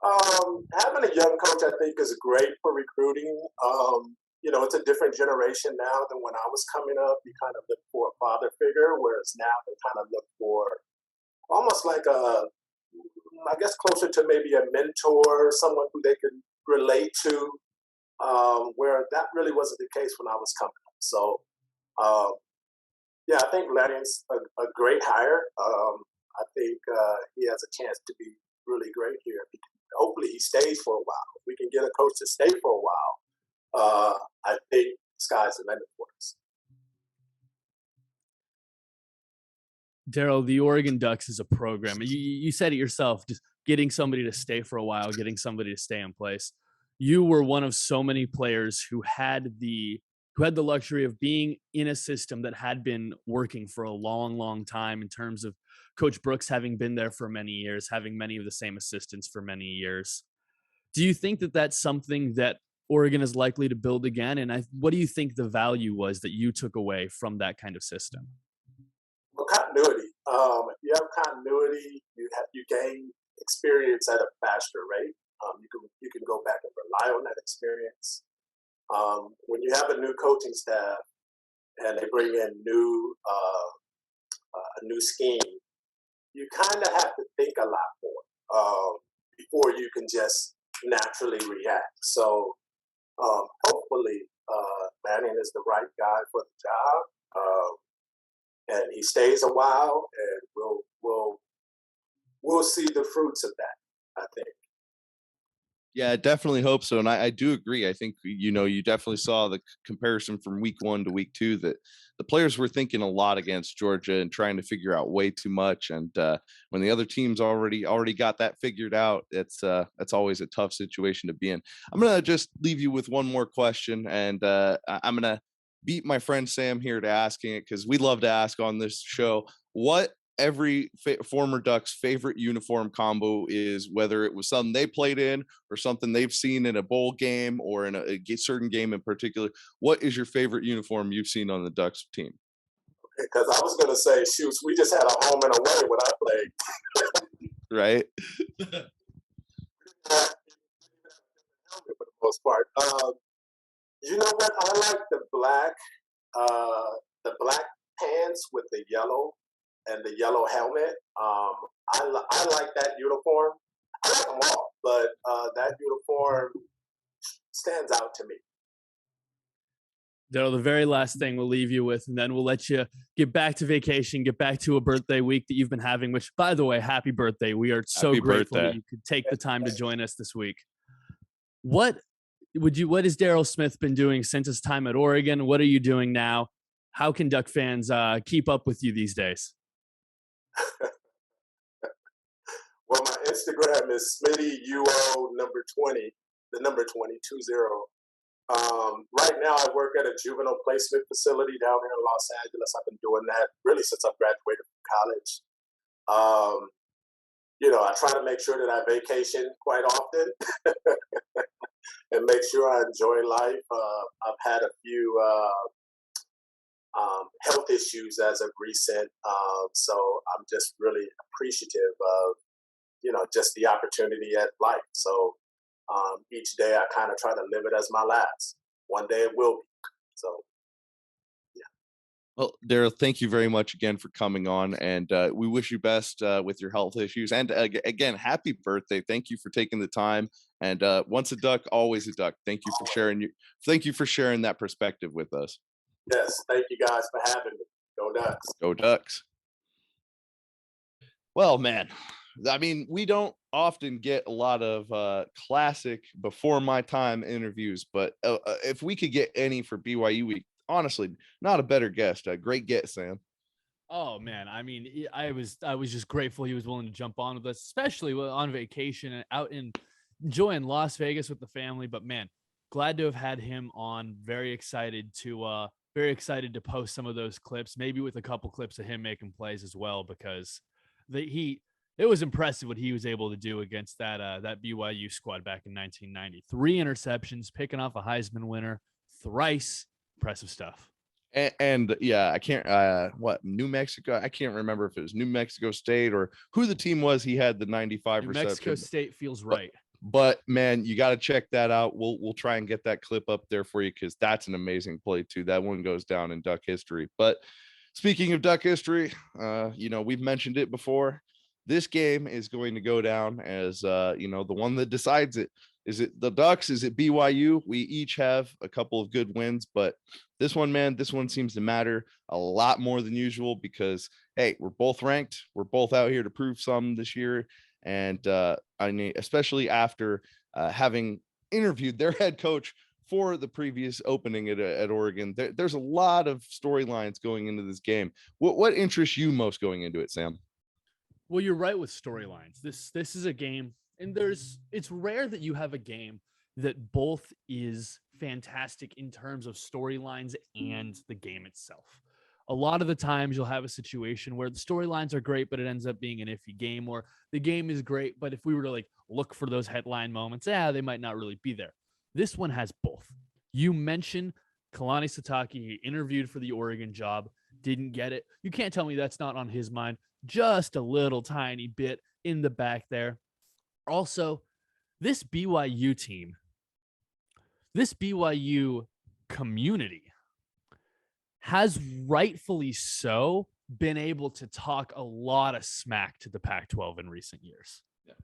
Having a young coach, I think, is great for recruiting. It's a different generation now than when I was coming up. You kind of look for a father figure, whereas now they kind of look for almost like I guess closer to maybe a mentor, someone who they can relate to, where that really wasn't the case when I was coming up. So, I think Lanning's a great hire. I think he has a chance to be really great here. Hopefully he stays for a while. If we can get a coach to stay for a while, I think sky's the limit for us. Daryle, the Oregon Ducks is a program. You said it yourself, just getting somebody to stay for a while, getting somebody to stay in place. You were one of so many players who had the luxury of being in a system that had been working for a long, long time, in terms of Coach Brooks having been there for many years, having many of the same assistants for many years. Do you think that that's something that Oregon is likely to build again? And what do you think the value was that you took away from that kind of system? Well, continuity. If you have continuity, you gain experience at a faster rate. You can go back and rely on that experience. When you have a new coaching staff and they bring in a new scheme, you kind of have to think a lot more before you can just naturally react. So hopefully Manning is the right guy for the job. And he stays a while, and we'll see the fruits of that, I think. Yeah, I definitely hope so. And I do agree. I think, you definitely saw the comparison from week 1 to week 2 that the players were thinking a lot against Georgia and trying to figure out way too much. And when the other teams already got that figured out, that's always a tough situation to be in. I'm going to just leave you with one more question, and I'm going to beat my friend Sam here to asking it, because we love to ask on this show what every former Ducks favorite uniform combo is, whether it was something they played in or something they've seen in a bowl game or in a certain game in particular. What is your favorite uniform you've seen on the Ducks team? Because I was going to say, shoot, we just had a home and away when I played. Right. For the most part. You know what? I like the black pants with the yellow and the yellow helmet. I like that uniform. I like them all, but that uniform stands out to me. Daryle, the very last thing we'll leave you with, and then we'll let you get back to vacation, get back to a birthday week that you've been having, which, by the way, happy birthday. We are so grateful that you could take the time to join us this week. What has Daryle Smith been doing since his time at Oregon? What are you doing now? How can Duck fans keep up with you these days? Well, my Instagram is SmittyUO number 20, the number 20. Right now, I work at a juvenile placement facility down here in Los Angeles. I've been doing that really since I graduated from college. I try to make sure that I vacation quite often and make sure I enjoy life. I've had a few health issues as of recent, so I'm just really appreciative of just the opportunity at life. So each day I kind of try to live it as my last. One day it will be. So yeah. Well, Daryle, thank you very much again for coming on, and we wish you best with your health issues. And again, happy birthday! Thank you for taking the time. And once a Duck, always a Duck. Thank you for sharing that perspective with us. Yes, thank you guys for having me. Go Ducks. Go Ducks. Well, man, I mean, we don't often get a lot of classic before my time interviews, but if we could get any for BYU week, honestly, not a better guest. A great get, Sam. Oh man, I mean, I was just grateful he was willing to jump on with us, especially on vacation and out in enjoying Las Vegas with the family. But man, glad to have had him on. Very excited to post some of those clips, maybe with a couple clips of him making plays as well, because it was impressive what he was able to do against that BYU squad back in 1990. 3 interceptions, picking off a Heisman winner thrice. Impressive stuff. And yeah, I can't New Mexico, I can't remember if it was New Mexico State or who the team was. He had the 95 New reception. Mexico State feels right. But man, you got to check that out. We'll try and get that clip up there for you, because that's an amazing play too. That one goes down in Duck history. But speaking of Duck history, we've mentioned it before. This game is going to go down as the one that decides it. Is it the Ducks? Is it BYU? We each have a couple of good wins, but this one seems to matter a lot more than usual, because hey, we're both ranked. We're both out here to prove something this year. And I mean, especially after having interviewed their head coach for the previous opening at Oregon, there's a lot of storylines going into this game. What interests you most going into it, Sam? Well, you're right with storylines. This is a game, and it's rare that you have a game that both is fantastic in terms of storylines and the game itself. A lot of the times you'll have a situation where the storylines are great, but it ends up being an iffy game, or the game is great, but if we were to look for those headline moments, they might not really be there. This one has both. You mentioned Kalani Sitake. He interviewed for the Oregon job, didn't get it. You can't tell me that's not on his mind. Just a little tiny bit in the back there. Also, this BYU team, this BYU community has rightfully so been able to talk a lot of smack to the Pac-12 in recent years. Yeah.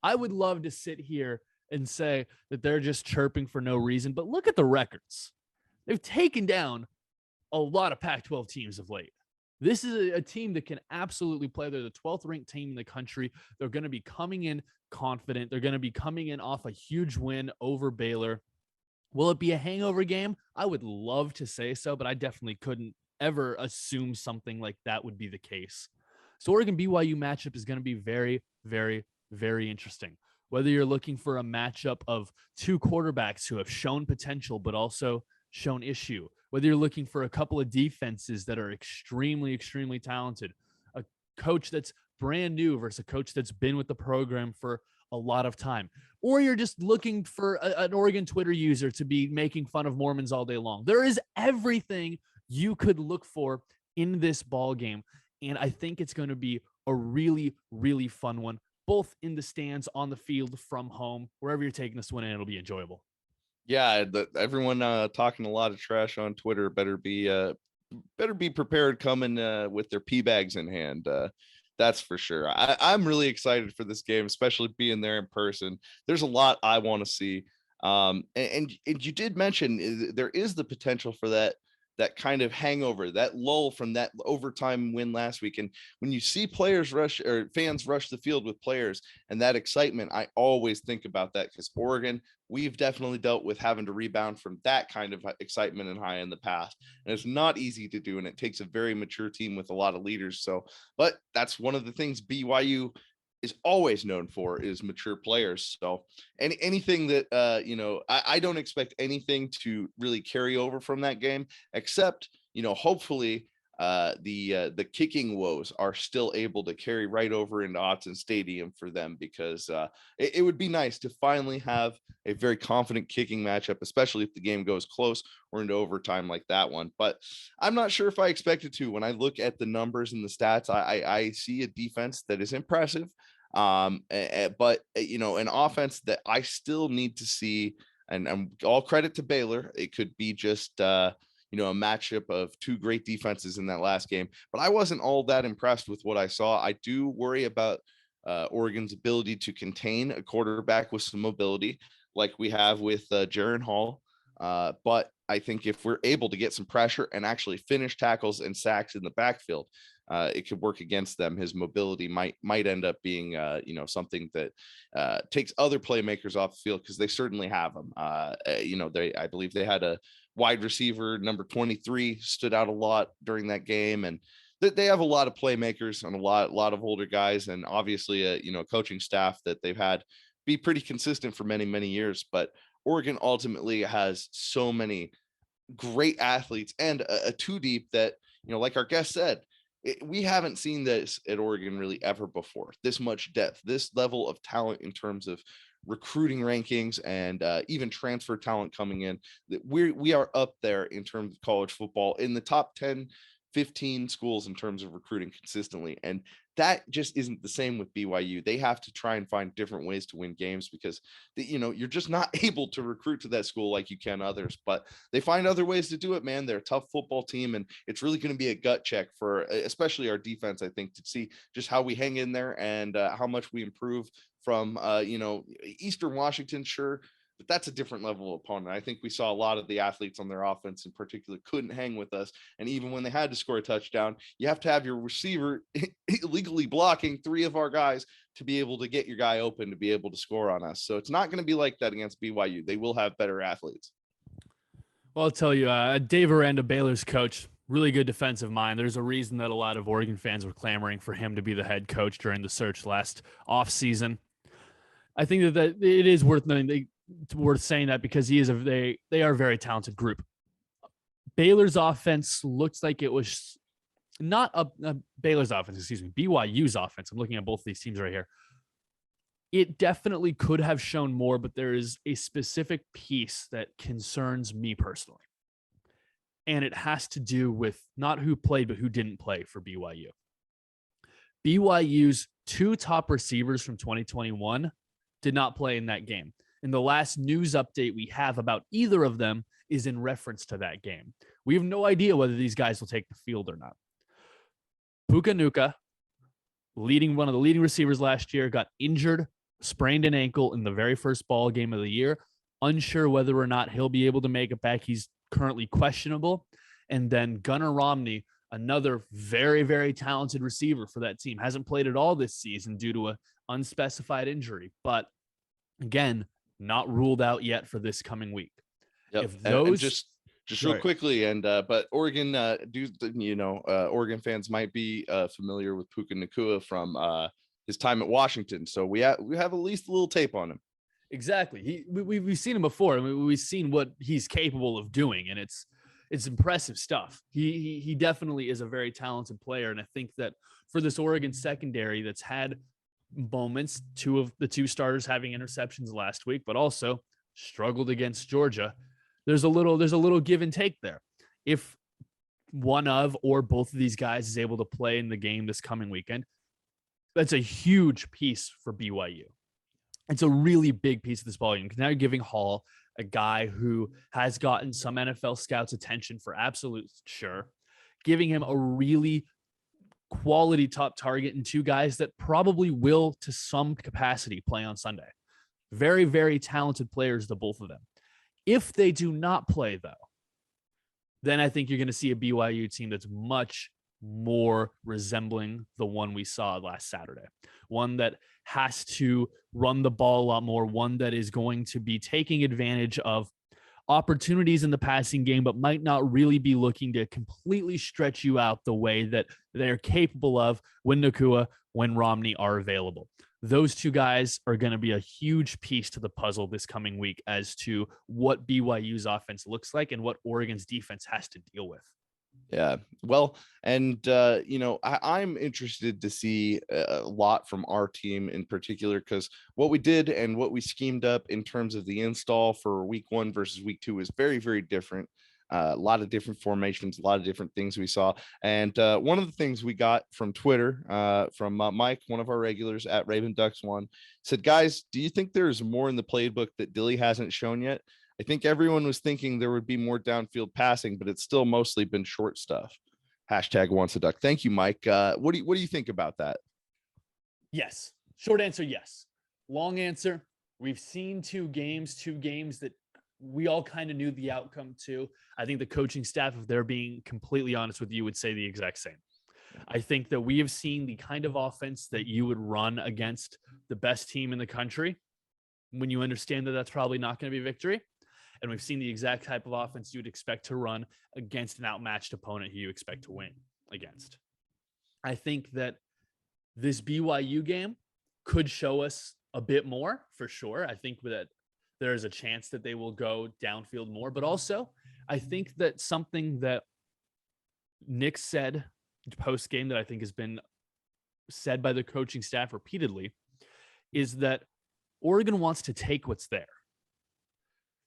I would love to sit here and say that they're just chirping for no reason, but look at the records. They've taken down a lot of Pac-12 teams of late. This is a team that can absolutely play. They're the 12th ranked team in the country. They're going to be coming in confident. They're going to be coming in off a huge win over Baylor. Will it be a hangover game? I would love to say so, but I definitely couldn't ever assume something like that would be the case. So Oregon BYU matchup is going to be very, very, very interesting. Whether you're looking for a matchup of two quarterbacks who have shown potential but also shown issue, whether you're looking for a couple of defenses that are extremely, extremely talented, a coach that's brand new versus a coach that's been with the program for a lot of time, or you're just looking for an Oregon Twitter user to be making fun of Mormons all day long. There is everything you could look for in this ball game, and I think it's going to be a really, really fun one, both in the stands, on the field, from home, wherever you're taking this one, and it'll be enjoyable. Yeah, everyone talking a lot of trash on Twitter better be prepared coming with their pee bags in hand. That's for sure. I'm really excited for this game, especially being there in person. There's a lot I want to see. And you did mention there is the potential for that kind of hangover, that lull from that overtime win last week. And when you see players rush, or fans rush the field with players and that excitement, I always think about that, because Oregon, we've definitely dealt with having to rebound from that kind of excitement and high in the past. And it's not easy to do. And it takes a very mature team with a lot of leaders. So, but that's one of the things BYU is always known for, is mature players. So anything that, I don't expect anything to really carry over from that game, except, hopefully the kicking woes are still able to carry right over into Autzen Stadium for them, because it would be nice to finally have a very confident kicking matchup, especially if the game goes close or into overtime like that one. But I'm not sure if I expect it to. When I look at the numbers and the stats, I see a defense that is impressive. But an offense that I still need to see, and all credit to Baylor. It could be just a matchup of two great defenses in that last game, but I wasn't all that impressed with what I saw. I do worry about Oregon's ability to contain a quarterback with some mobility, like we have with Jaren Hall. But I think if we're able to get some pressure and actually finish tackles and sacks in the backfield, it could work against them. His mobility might end up being, something that takes other playmakers off the field, because they certainly have them. I believe they had a wide receiver, number 23, stood out a lot during that game, and they have a lot of playmakers and a lot of older guys, and obviously a coaching staff that they've had be pretty consistent for many, many years. But Oregon ultimately has so many great athletes and a two deep that, like our guest said, we haven't seen this at Oregon really ever before. This much depth, this level of talent in terms of recruiting rankings and even transfer talent coming in. That we are up there in terms of college football in the top 10, 15 schools in terms of recruiting consistently. And that just isn't the same with BYU. They have to try and find different ways to win games because you're just not able to recruit to that school like you can others, but they find other ways to do it, man. They're a tough football team, and it's really going to be a gut check for especially our defense, I think, to see just how we hang in there and how much we improve from Eastern Washington, sure, but that's a different level of opponent. I think we saw a lot of the athletes on their offense in particular couldn't hang with us. And even when they had to score a touchdown, you have to have your receiver illegally blocking three of our guys to be able to get your guy open to be able to score on us. So it's not going to be like that against BYU. They will have better athletes. Well, I'll tell you, Dave Aranda, Baylor's coach, really good defensive mind. There's a reason that a lot of Oregon fans were clamoring for him to be the head coach during the search last offseason. I think that it is worth noting. Worth saying that because they are a very talented group. Baylor's offense looks like it was not Baylor's offense, excuse me, BYU's offense. I'm looking at both of these teams right here. It definitely could have shown more, but there is a specific piece that concerns me personally. And it has to do with not who played, but who didn't play for BYU. BYU's two top receivers from 2021 did not play in that game. And the last news update we have about either of them is in reference to that game. We have no idea whether these guys will take the field or not. Puka Nacua, one of the leading receivers last year, got injured, sprained an ankle in the very first ball game of the year. Unsure whether or not he'll be able to make it back. He's currently questionable. And then Gunnar Romney, another very, very talented receiver for that team, hasn't played at all this season due to an unspecified injury. But again, not ruled out yet for this coming week. Yep. If those and just real quickly, and but Oregon Oregon fans might be familiar with Puka Nacua from his time at Washington, so we have at least a little tape on him. Exactly. We've seen him before. I mean, we've seen what he's capable of doing, and it's impressive stuff. He definitely is a very talented player, and I think that for this Oregon secondary that's had moments, two of the two starters having interceptions last week, but also struggled against Georgia. There's a little give and take there. If one of or both of these guys is able to play in the game this coming weekend, that's a huge piece for BYU. It's a really big piece of this volume. Now you're giving Hall, a guy who has gotten some NFL scouts' attention for absolute sure, giving him a really quality top target and two guys that probably will, to some capacity, play on Sunday. Very, very talented players, the both of them. If they do not play, though, then I think you're going to see a BYU team that's much more resembling the one we saw last Saturday. One that has to run the ball a lot more, one that is going to be taking advantage of opportunities in the passing game, but might not really be looking to completely stretch you out the way that they're capable of when Nacua, when Romney are available. Those two guys are going to be a huge piece to the puzzle this coming week as to what BYU's offense looks like and what Oregon's defense has to deal with. Yeah, well, and I'm interested to see a lot from our team in particular, because what we did and what we schemed up in terms of the install for week 1 versus week 2 is very, very different. A lot of different formations, a lot of different things we saw. And one of the things we got from Twitter, from Mike, one of our regulars at Raven Ducks 1, said, guys, do you think there's more in the playbook that Dilly hasn't shown yet? I think everyone was thinking there would be more downfield passing, but it's still mostly been short stuff. Hashtag wants a duck. Thank you, Mike. What do you think about that? Yes. Short answer, yes. Long answer, we've seen two games that we all kind of knew the outcome to. I think the coaching staff, if they're being completely honest with you, would say the exact same. I think that we have seen the kind of offense that you would run against the best team in the country when you understand that that's probably not going to be victory. And we've seen the exact type of offense you would expect to run against an outmatched opponent who you expect to win against. I think that this BYU game could show us a bit more for sure. I think that there is a chance that they will go downfield more. But also, I think that something that Nick said post game that I think has been said by the coaching staff repeatedly is that Oregon wants to take what's there.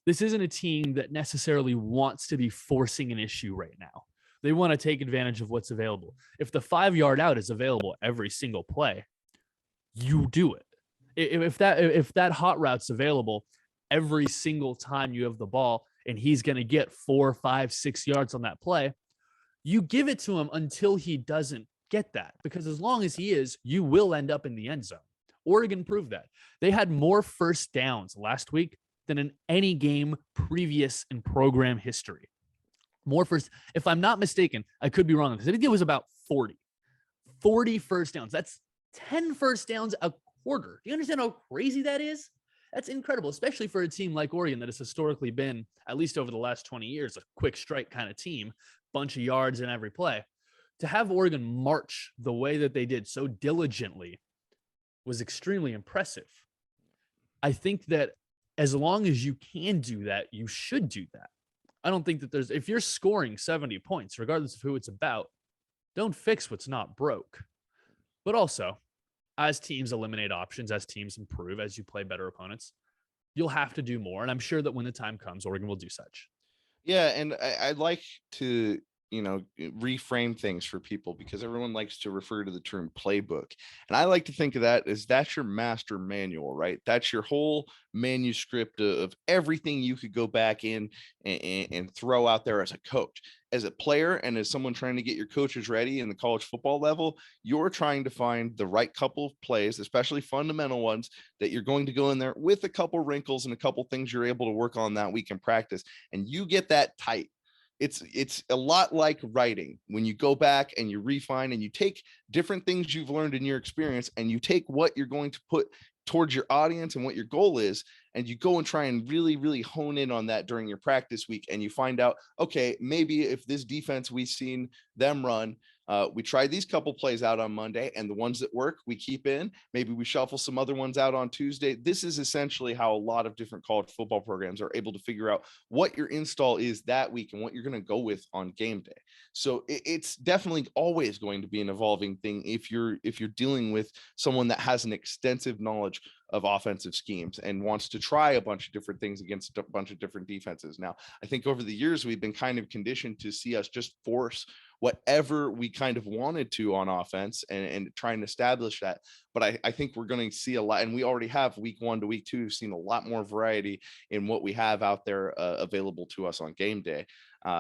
This isn't a team that necessarily wants to be forcing an issue right now. They want to take advantage of what's available. If the 5-yard out is available every single play, you do it. If that hot route's available every single time you have the ball and he's going to get 4, 5, 6 yards on that play, you give it to him until he doesn't get that, because as long as he is, you will end up in the end zone. Oregon proved that. They had more first downs last week than in any game previous in program history. More first, if I'm not mistaken, I could be wrong on this. I think it was about 40 first downs. That's 10 first downs a quarter. Do you understand how crazy that is? That's incredible, especially for a team like Oregon that has historically been, at least over the last 20 years, a quick strike kind of team, bunch of yards in every play. To have Oregon march the way that they did so diligently was extremely impressive. I think that as long as you can do that, you should do that. I don't think that if you're scoring 70 points, regardless of who it's about, don't fix what's not broke. But also, as teams eliminate options, as teams improve, as you play better opponents, you'll have to do more. And I'm sure that when the time comes, Oregon will do such. Yeah, and I'd like to, reframe things for people, because everyone likes to refer to the term playbook. And I like to think of that as that's your master manual, right? That's your whole manuscript of everything you could go back in and throw out there as a coach. As a player and as someone trying to get your coaches ready in the college football level, you're trying to find the right couple of plays, especially fundamental ones, that you're going to go in there with a couple wrinkles and a couple things you're able to work on that week in practice. And you get that tight. It's a lot like writing. When you go back and you refine and you take different things you've learned in your experience and you take what you're going to put towards your audience and what your goal is, and you go and try and really, really hone in on that during your practice week. And you find out, okay, maybe if this defense we've seen them run, we tried these couple plays out on Monday, and the ones that work, we keep in. Maybe we shuffle some other ones out on Tuesday. This is essentially how a lot of different college football programs are able to figure out what your install is that week and what you're going to go with on game day. So it's definitely always going to be an evolving thing if you're dealing with someone that has an extensive knowledge of offensive schemes and wants to try a bunch of different things against a bunch of different defenses. Now, I think over the years, we've been kind of conditioned to see us just force whatever we kind of wanted to on offense and try and establish that. But I think we're going to see a lot, and we already have week 1 to week 2 seen a lot more variety in what we have out there available to us on game day.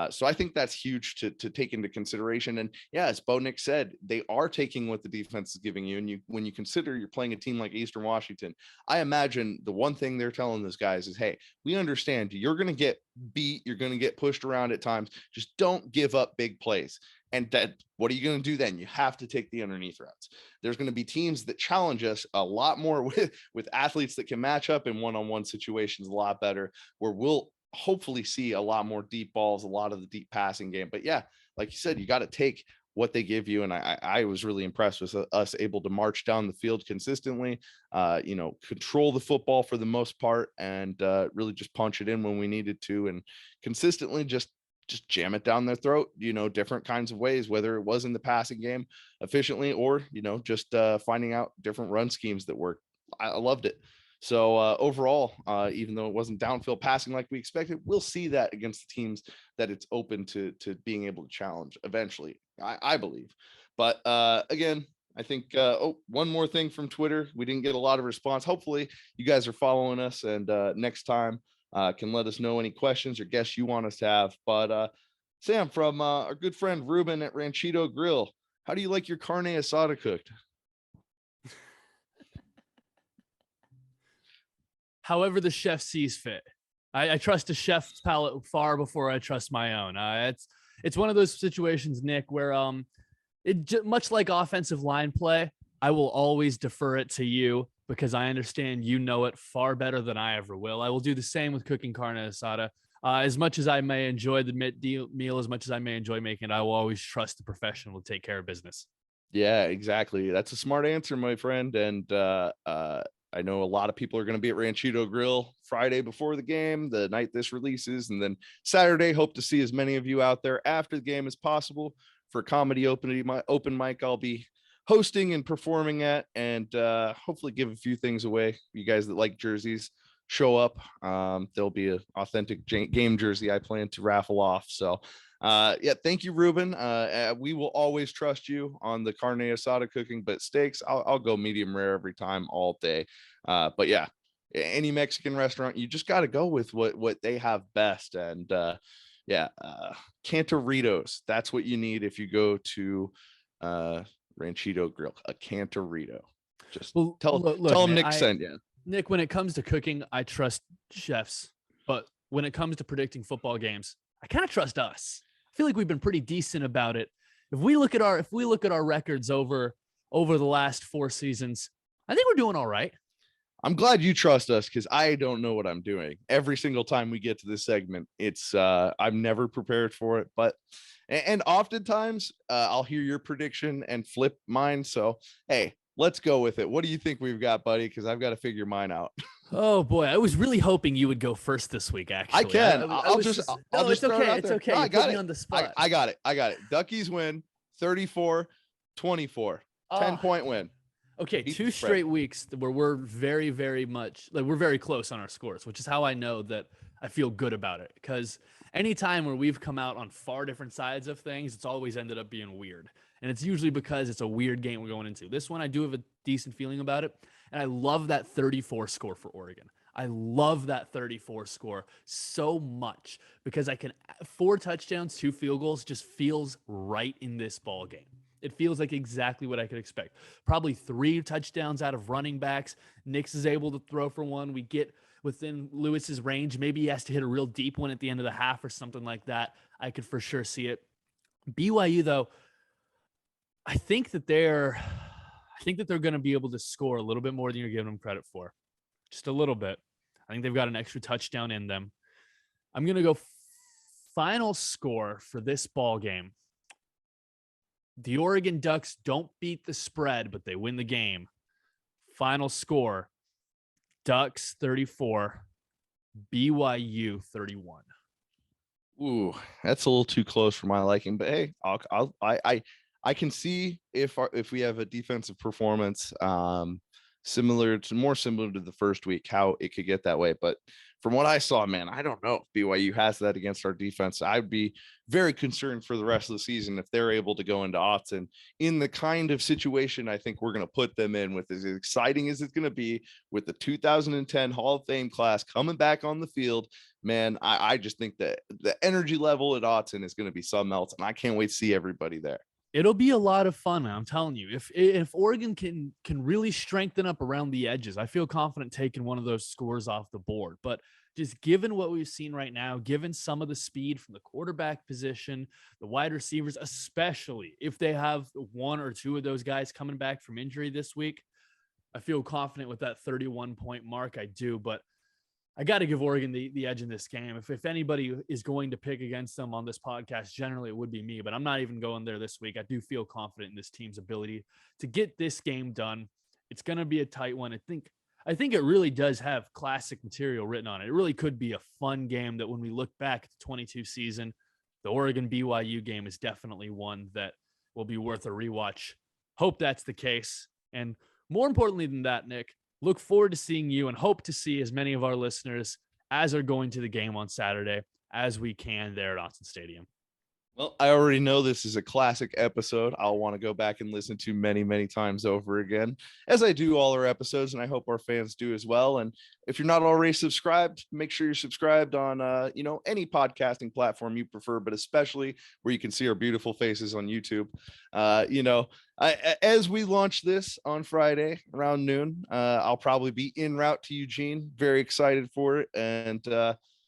So I think that's huge to take into consideration. And yeah, as Bo Nick said, they are taking what the defense is giving you. And when you consider you're playing a team like Eastern Washington, I imagine the one thing they're telling those guys is, hey, we understand you're going to get beat. You're going to get pushed around at times. Just don't give up big plays. And that, what are you going to do then? You have to take the underneath routes. There's going to be teams that challenge us a lot more with athletes that can match up in one-on-one situations a lot better, where we'll hopefully see a lot more deep balls, a lot of the deep passing game. But yeah, like you said, you got to take what they give you. And I was really impressed with us able to march down the field consistently, control the football for the most part, and really just punch it in when we needed to, and consistently just jam it down their throat, different kinds of ways, whether it was in the passing game efficiently or, just finding out different run schemes that work. I loved it. So overall, even though it wasn't downfield passing like we expected, we'll see that against the teams that it's open to being able to challenge eventually, I believe. But again, I think, one more thing from Twitter. We didn't get a lot of response. Hopefully you guys are following us, and next time can let us know any questions or guests you want us to have. But Sam, from our good friend Ruben at Ranchito Grill, how do you like your carne asada cooked? However the chef sees fit. I trust a chef's palate far before I trust my own. It's one of those situations, Nick, where much like offensive line play, I will always defer it to you because I understand you know it far better than I ever will. I will do the same with cooking carne asada. As much as I may enjoy the meal, as much as I may enjoy making it, I will always trust the professional to take care of business. Yeah, exactly. That's a smart answer, my friend. And I know a lot of people are going to be at Ranchito Grill Friday before the game, the night this releases, and then Saturday. Hope to see as many of you out there after the game as possible for comedy open mic I'll be hosting and performing at, and hopefully give a few things away. You guys that like jerseys, show up. There'll be an authentic game jersey I plan to raffle off. So yeah, thank you, Ruben. We will always trust you on the carne asada cooking, but steaks, I'll go medium rare every time, all day. But yeah, any Mexican restaurant, you just got to go with what they have best. And yeah, Cantoritos, that's what you need if you go to Ranchito Grill, a Cantorito. Just tell them man, Nick sent you. Nick, when it comes to cooking, I trust chefs, but when it comes to predicting football games, I kind of trust us. I feel like we've been pretty decent about it. If we look at our records over the last 4 seasons, I think we're doing all right. I'm glad you trust us, because I don't know what I'm doing. Every single time we get to this segment, it's I'm never prepared for it. But and oftentimes I'll hear your prediction and flip mine. So hey, let's go with it. What do you think we've got, buddy? Because I've got to figure mine out. Oh boy, I was really hoping you would go first this week. Actually, I can. I'll just it's throw okay. it out It's there. okay. No, You I got put me it. on the spot. I got it. Duckies win 34-24. 10-point win. Okay, Beat 2 the spread. straight weeks where we're very, very much like we're very close on our scores, which is how I know that I feel good about it. Because anytime where we've come out on far different sides of things, it's always ended up being weird. And it's usually because it's a weird game we're going into. This one, I do have a decent feeling about it. And I love that 34 score for Oregon. I love that 34 score so much because 4 touchdowns, 2 field goals just feels right in this ball game. It feels like exactly what I could expect. Probably 3 touchdowns out of running backs. Nix is able to throw for one. We get within Lewis's range. Maybe he has to hit a real deep one at the end of the half or something like that. I could for sure see it. BYU, though, I think that they're going to be able to score a little bit more than you're giving them credit for. Just a little bit. I think they've got an extra touchdown in them. I'm going to go final score for this ball game. The Oregon Ducks don't beat the spread, but they win the game. Final score, Ducks 34, BYU 31. Ooh, that's a little too close for my liking. But hey, I can see if we have a defensive performance more similar to the first week, how it could get that way. But from what I saw, man, I don't know if BYU has that against our defense. I'd be very concerned for the rest of the season if they're able to go into Autzen in the kind of situation I think we're going to put them in, with as exciting as it's going to be with the 2010 Hall of Fame class coming back on the field. Man, I just think that the energy level at Autzen is going to be something else, and I can't wait to see everybody there. It'll be a lot of fun, man. I'm telling you. If Oregon can really strengthen up around the edges, I feel confident taking one of those scores off the board. But just given what we've seen right now, given some of the speed from the quarterback position, the wide receivers, especially if they have 1 or 2 of those guys coming back from injury this week, I feel confident with that 31-point mark. I do, but I got to give Oregon the edge in this game. If anybody is going to pick against them on this podcast, generally it would be me, but I'm not even going there this week. I do feel confident in this team's ability to get this game done. It's going to be a tight one. I think it really does have classic material written on it. It really could be a fun game that when we look back at the 22 season, the Oregon BYU game is definitely one that will be worth a rewatch. Hope that's the case. And more importantly than that, Nick, look forward to seeing you and hope to see as many of our listeners as are going to the game on Saturday as we can there at Autzen Stadium. Well, I already know this is a classic episode I'll want to go back and listen to many, many times over again, as I do all our episodes, and I hope our fans do as well. And if you're not already subscribed, make sure you're subscribed on, any podcasting platform you prefer, but especially where you can see our beautiful faces on YouTube. As we launch this on Friday around noon, I'll probably be en route to Eugene. Very excited for it. And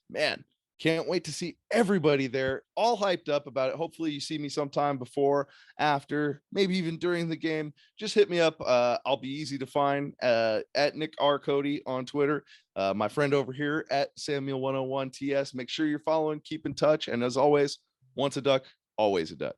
man, can't wait to see everybody there, all hyped up about it. Hopefully you see me sometime before, after, maybe even during the game. Just hit me up. I'll be easy to find at Nick R. Cody on Twitter. My friend over here at Samuel101TS. Make sure you're following, keep in touch. And as always, once a duck, always a duck.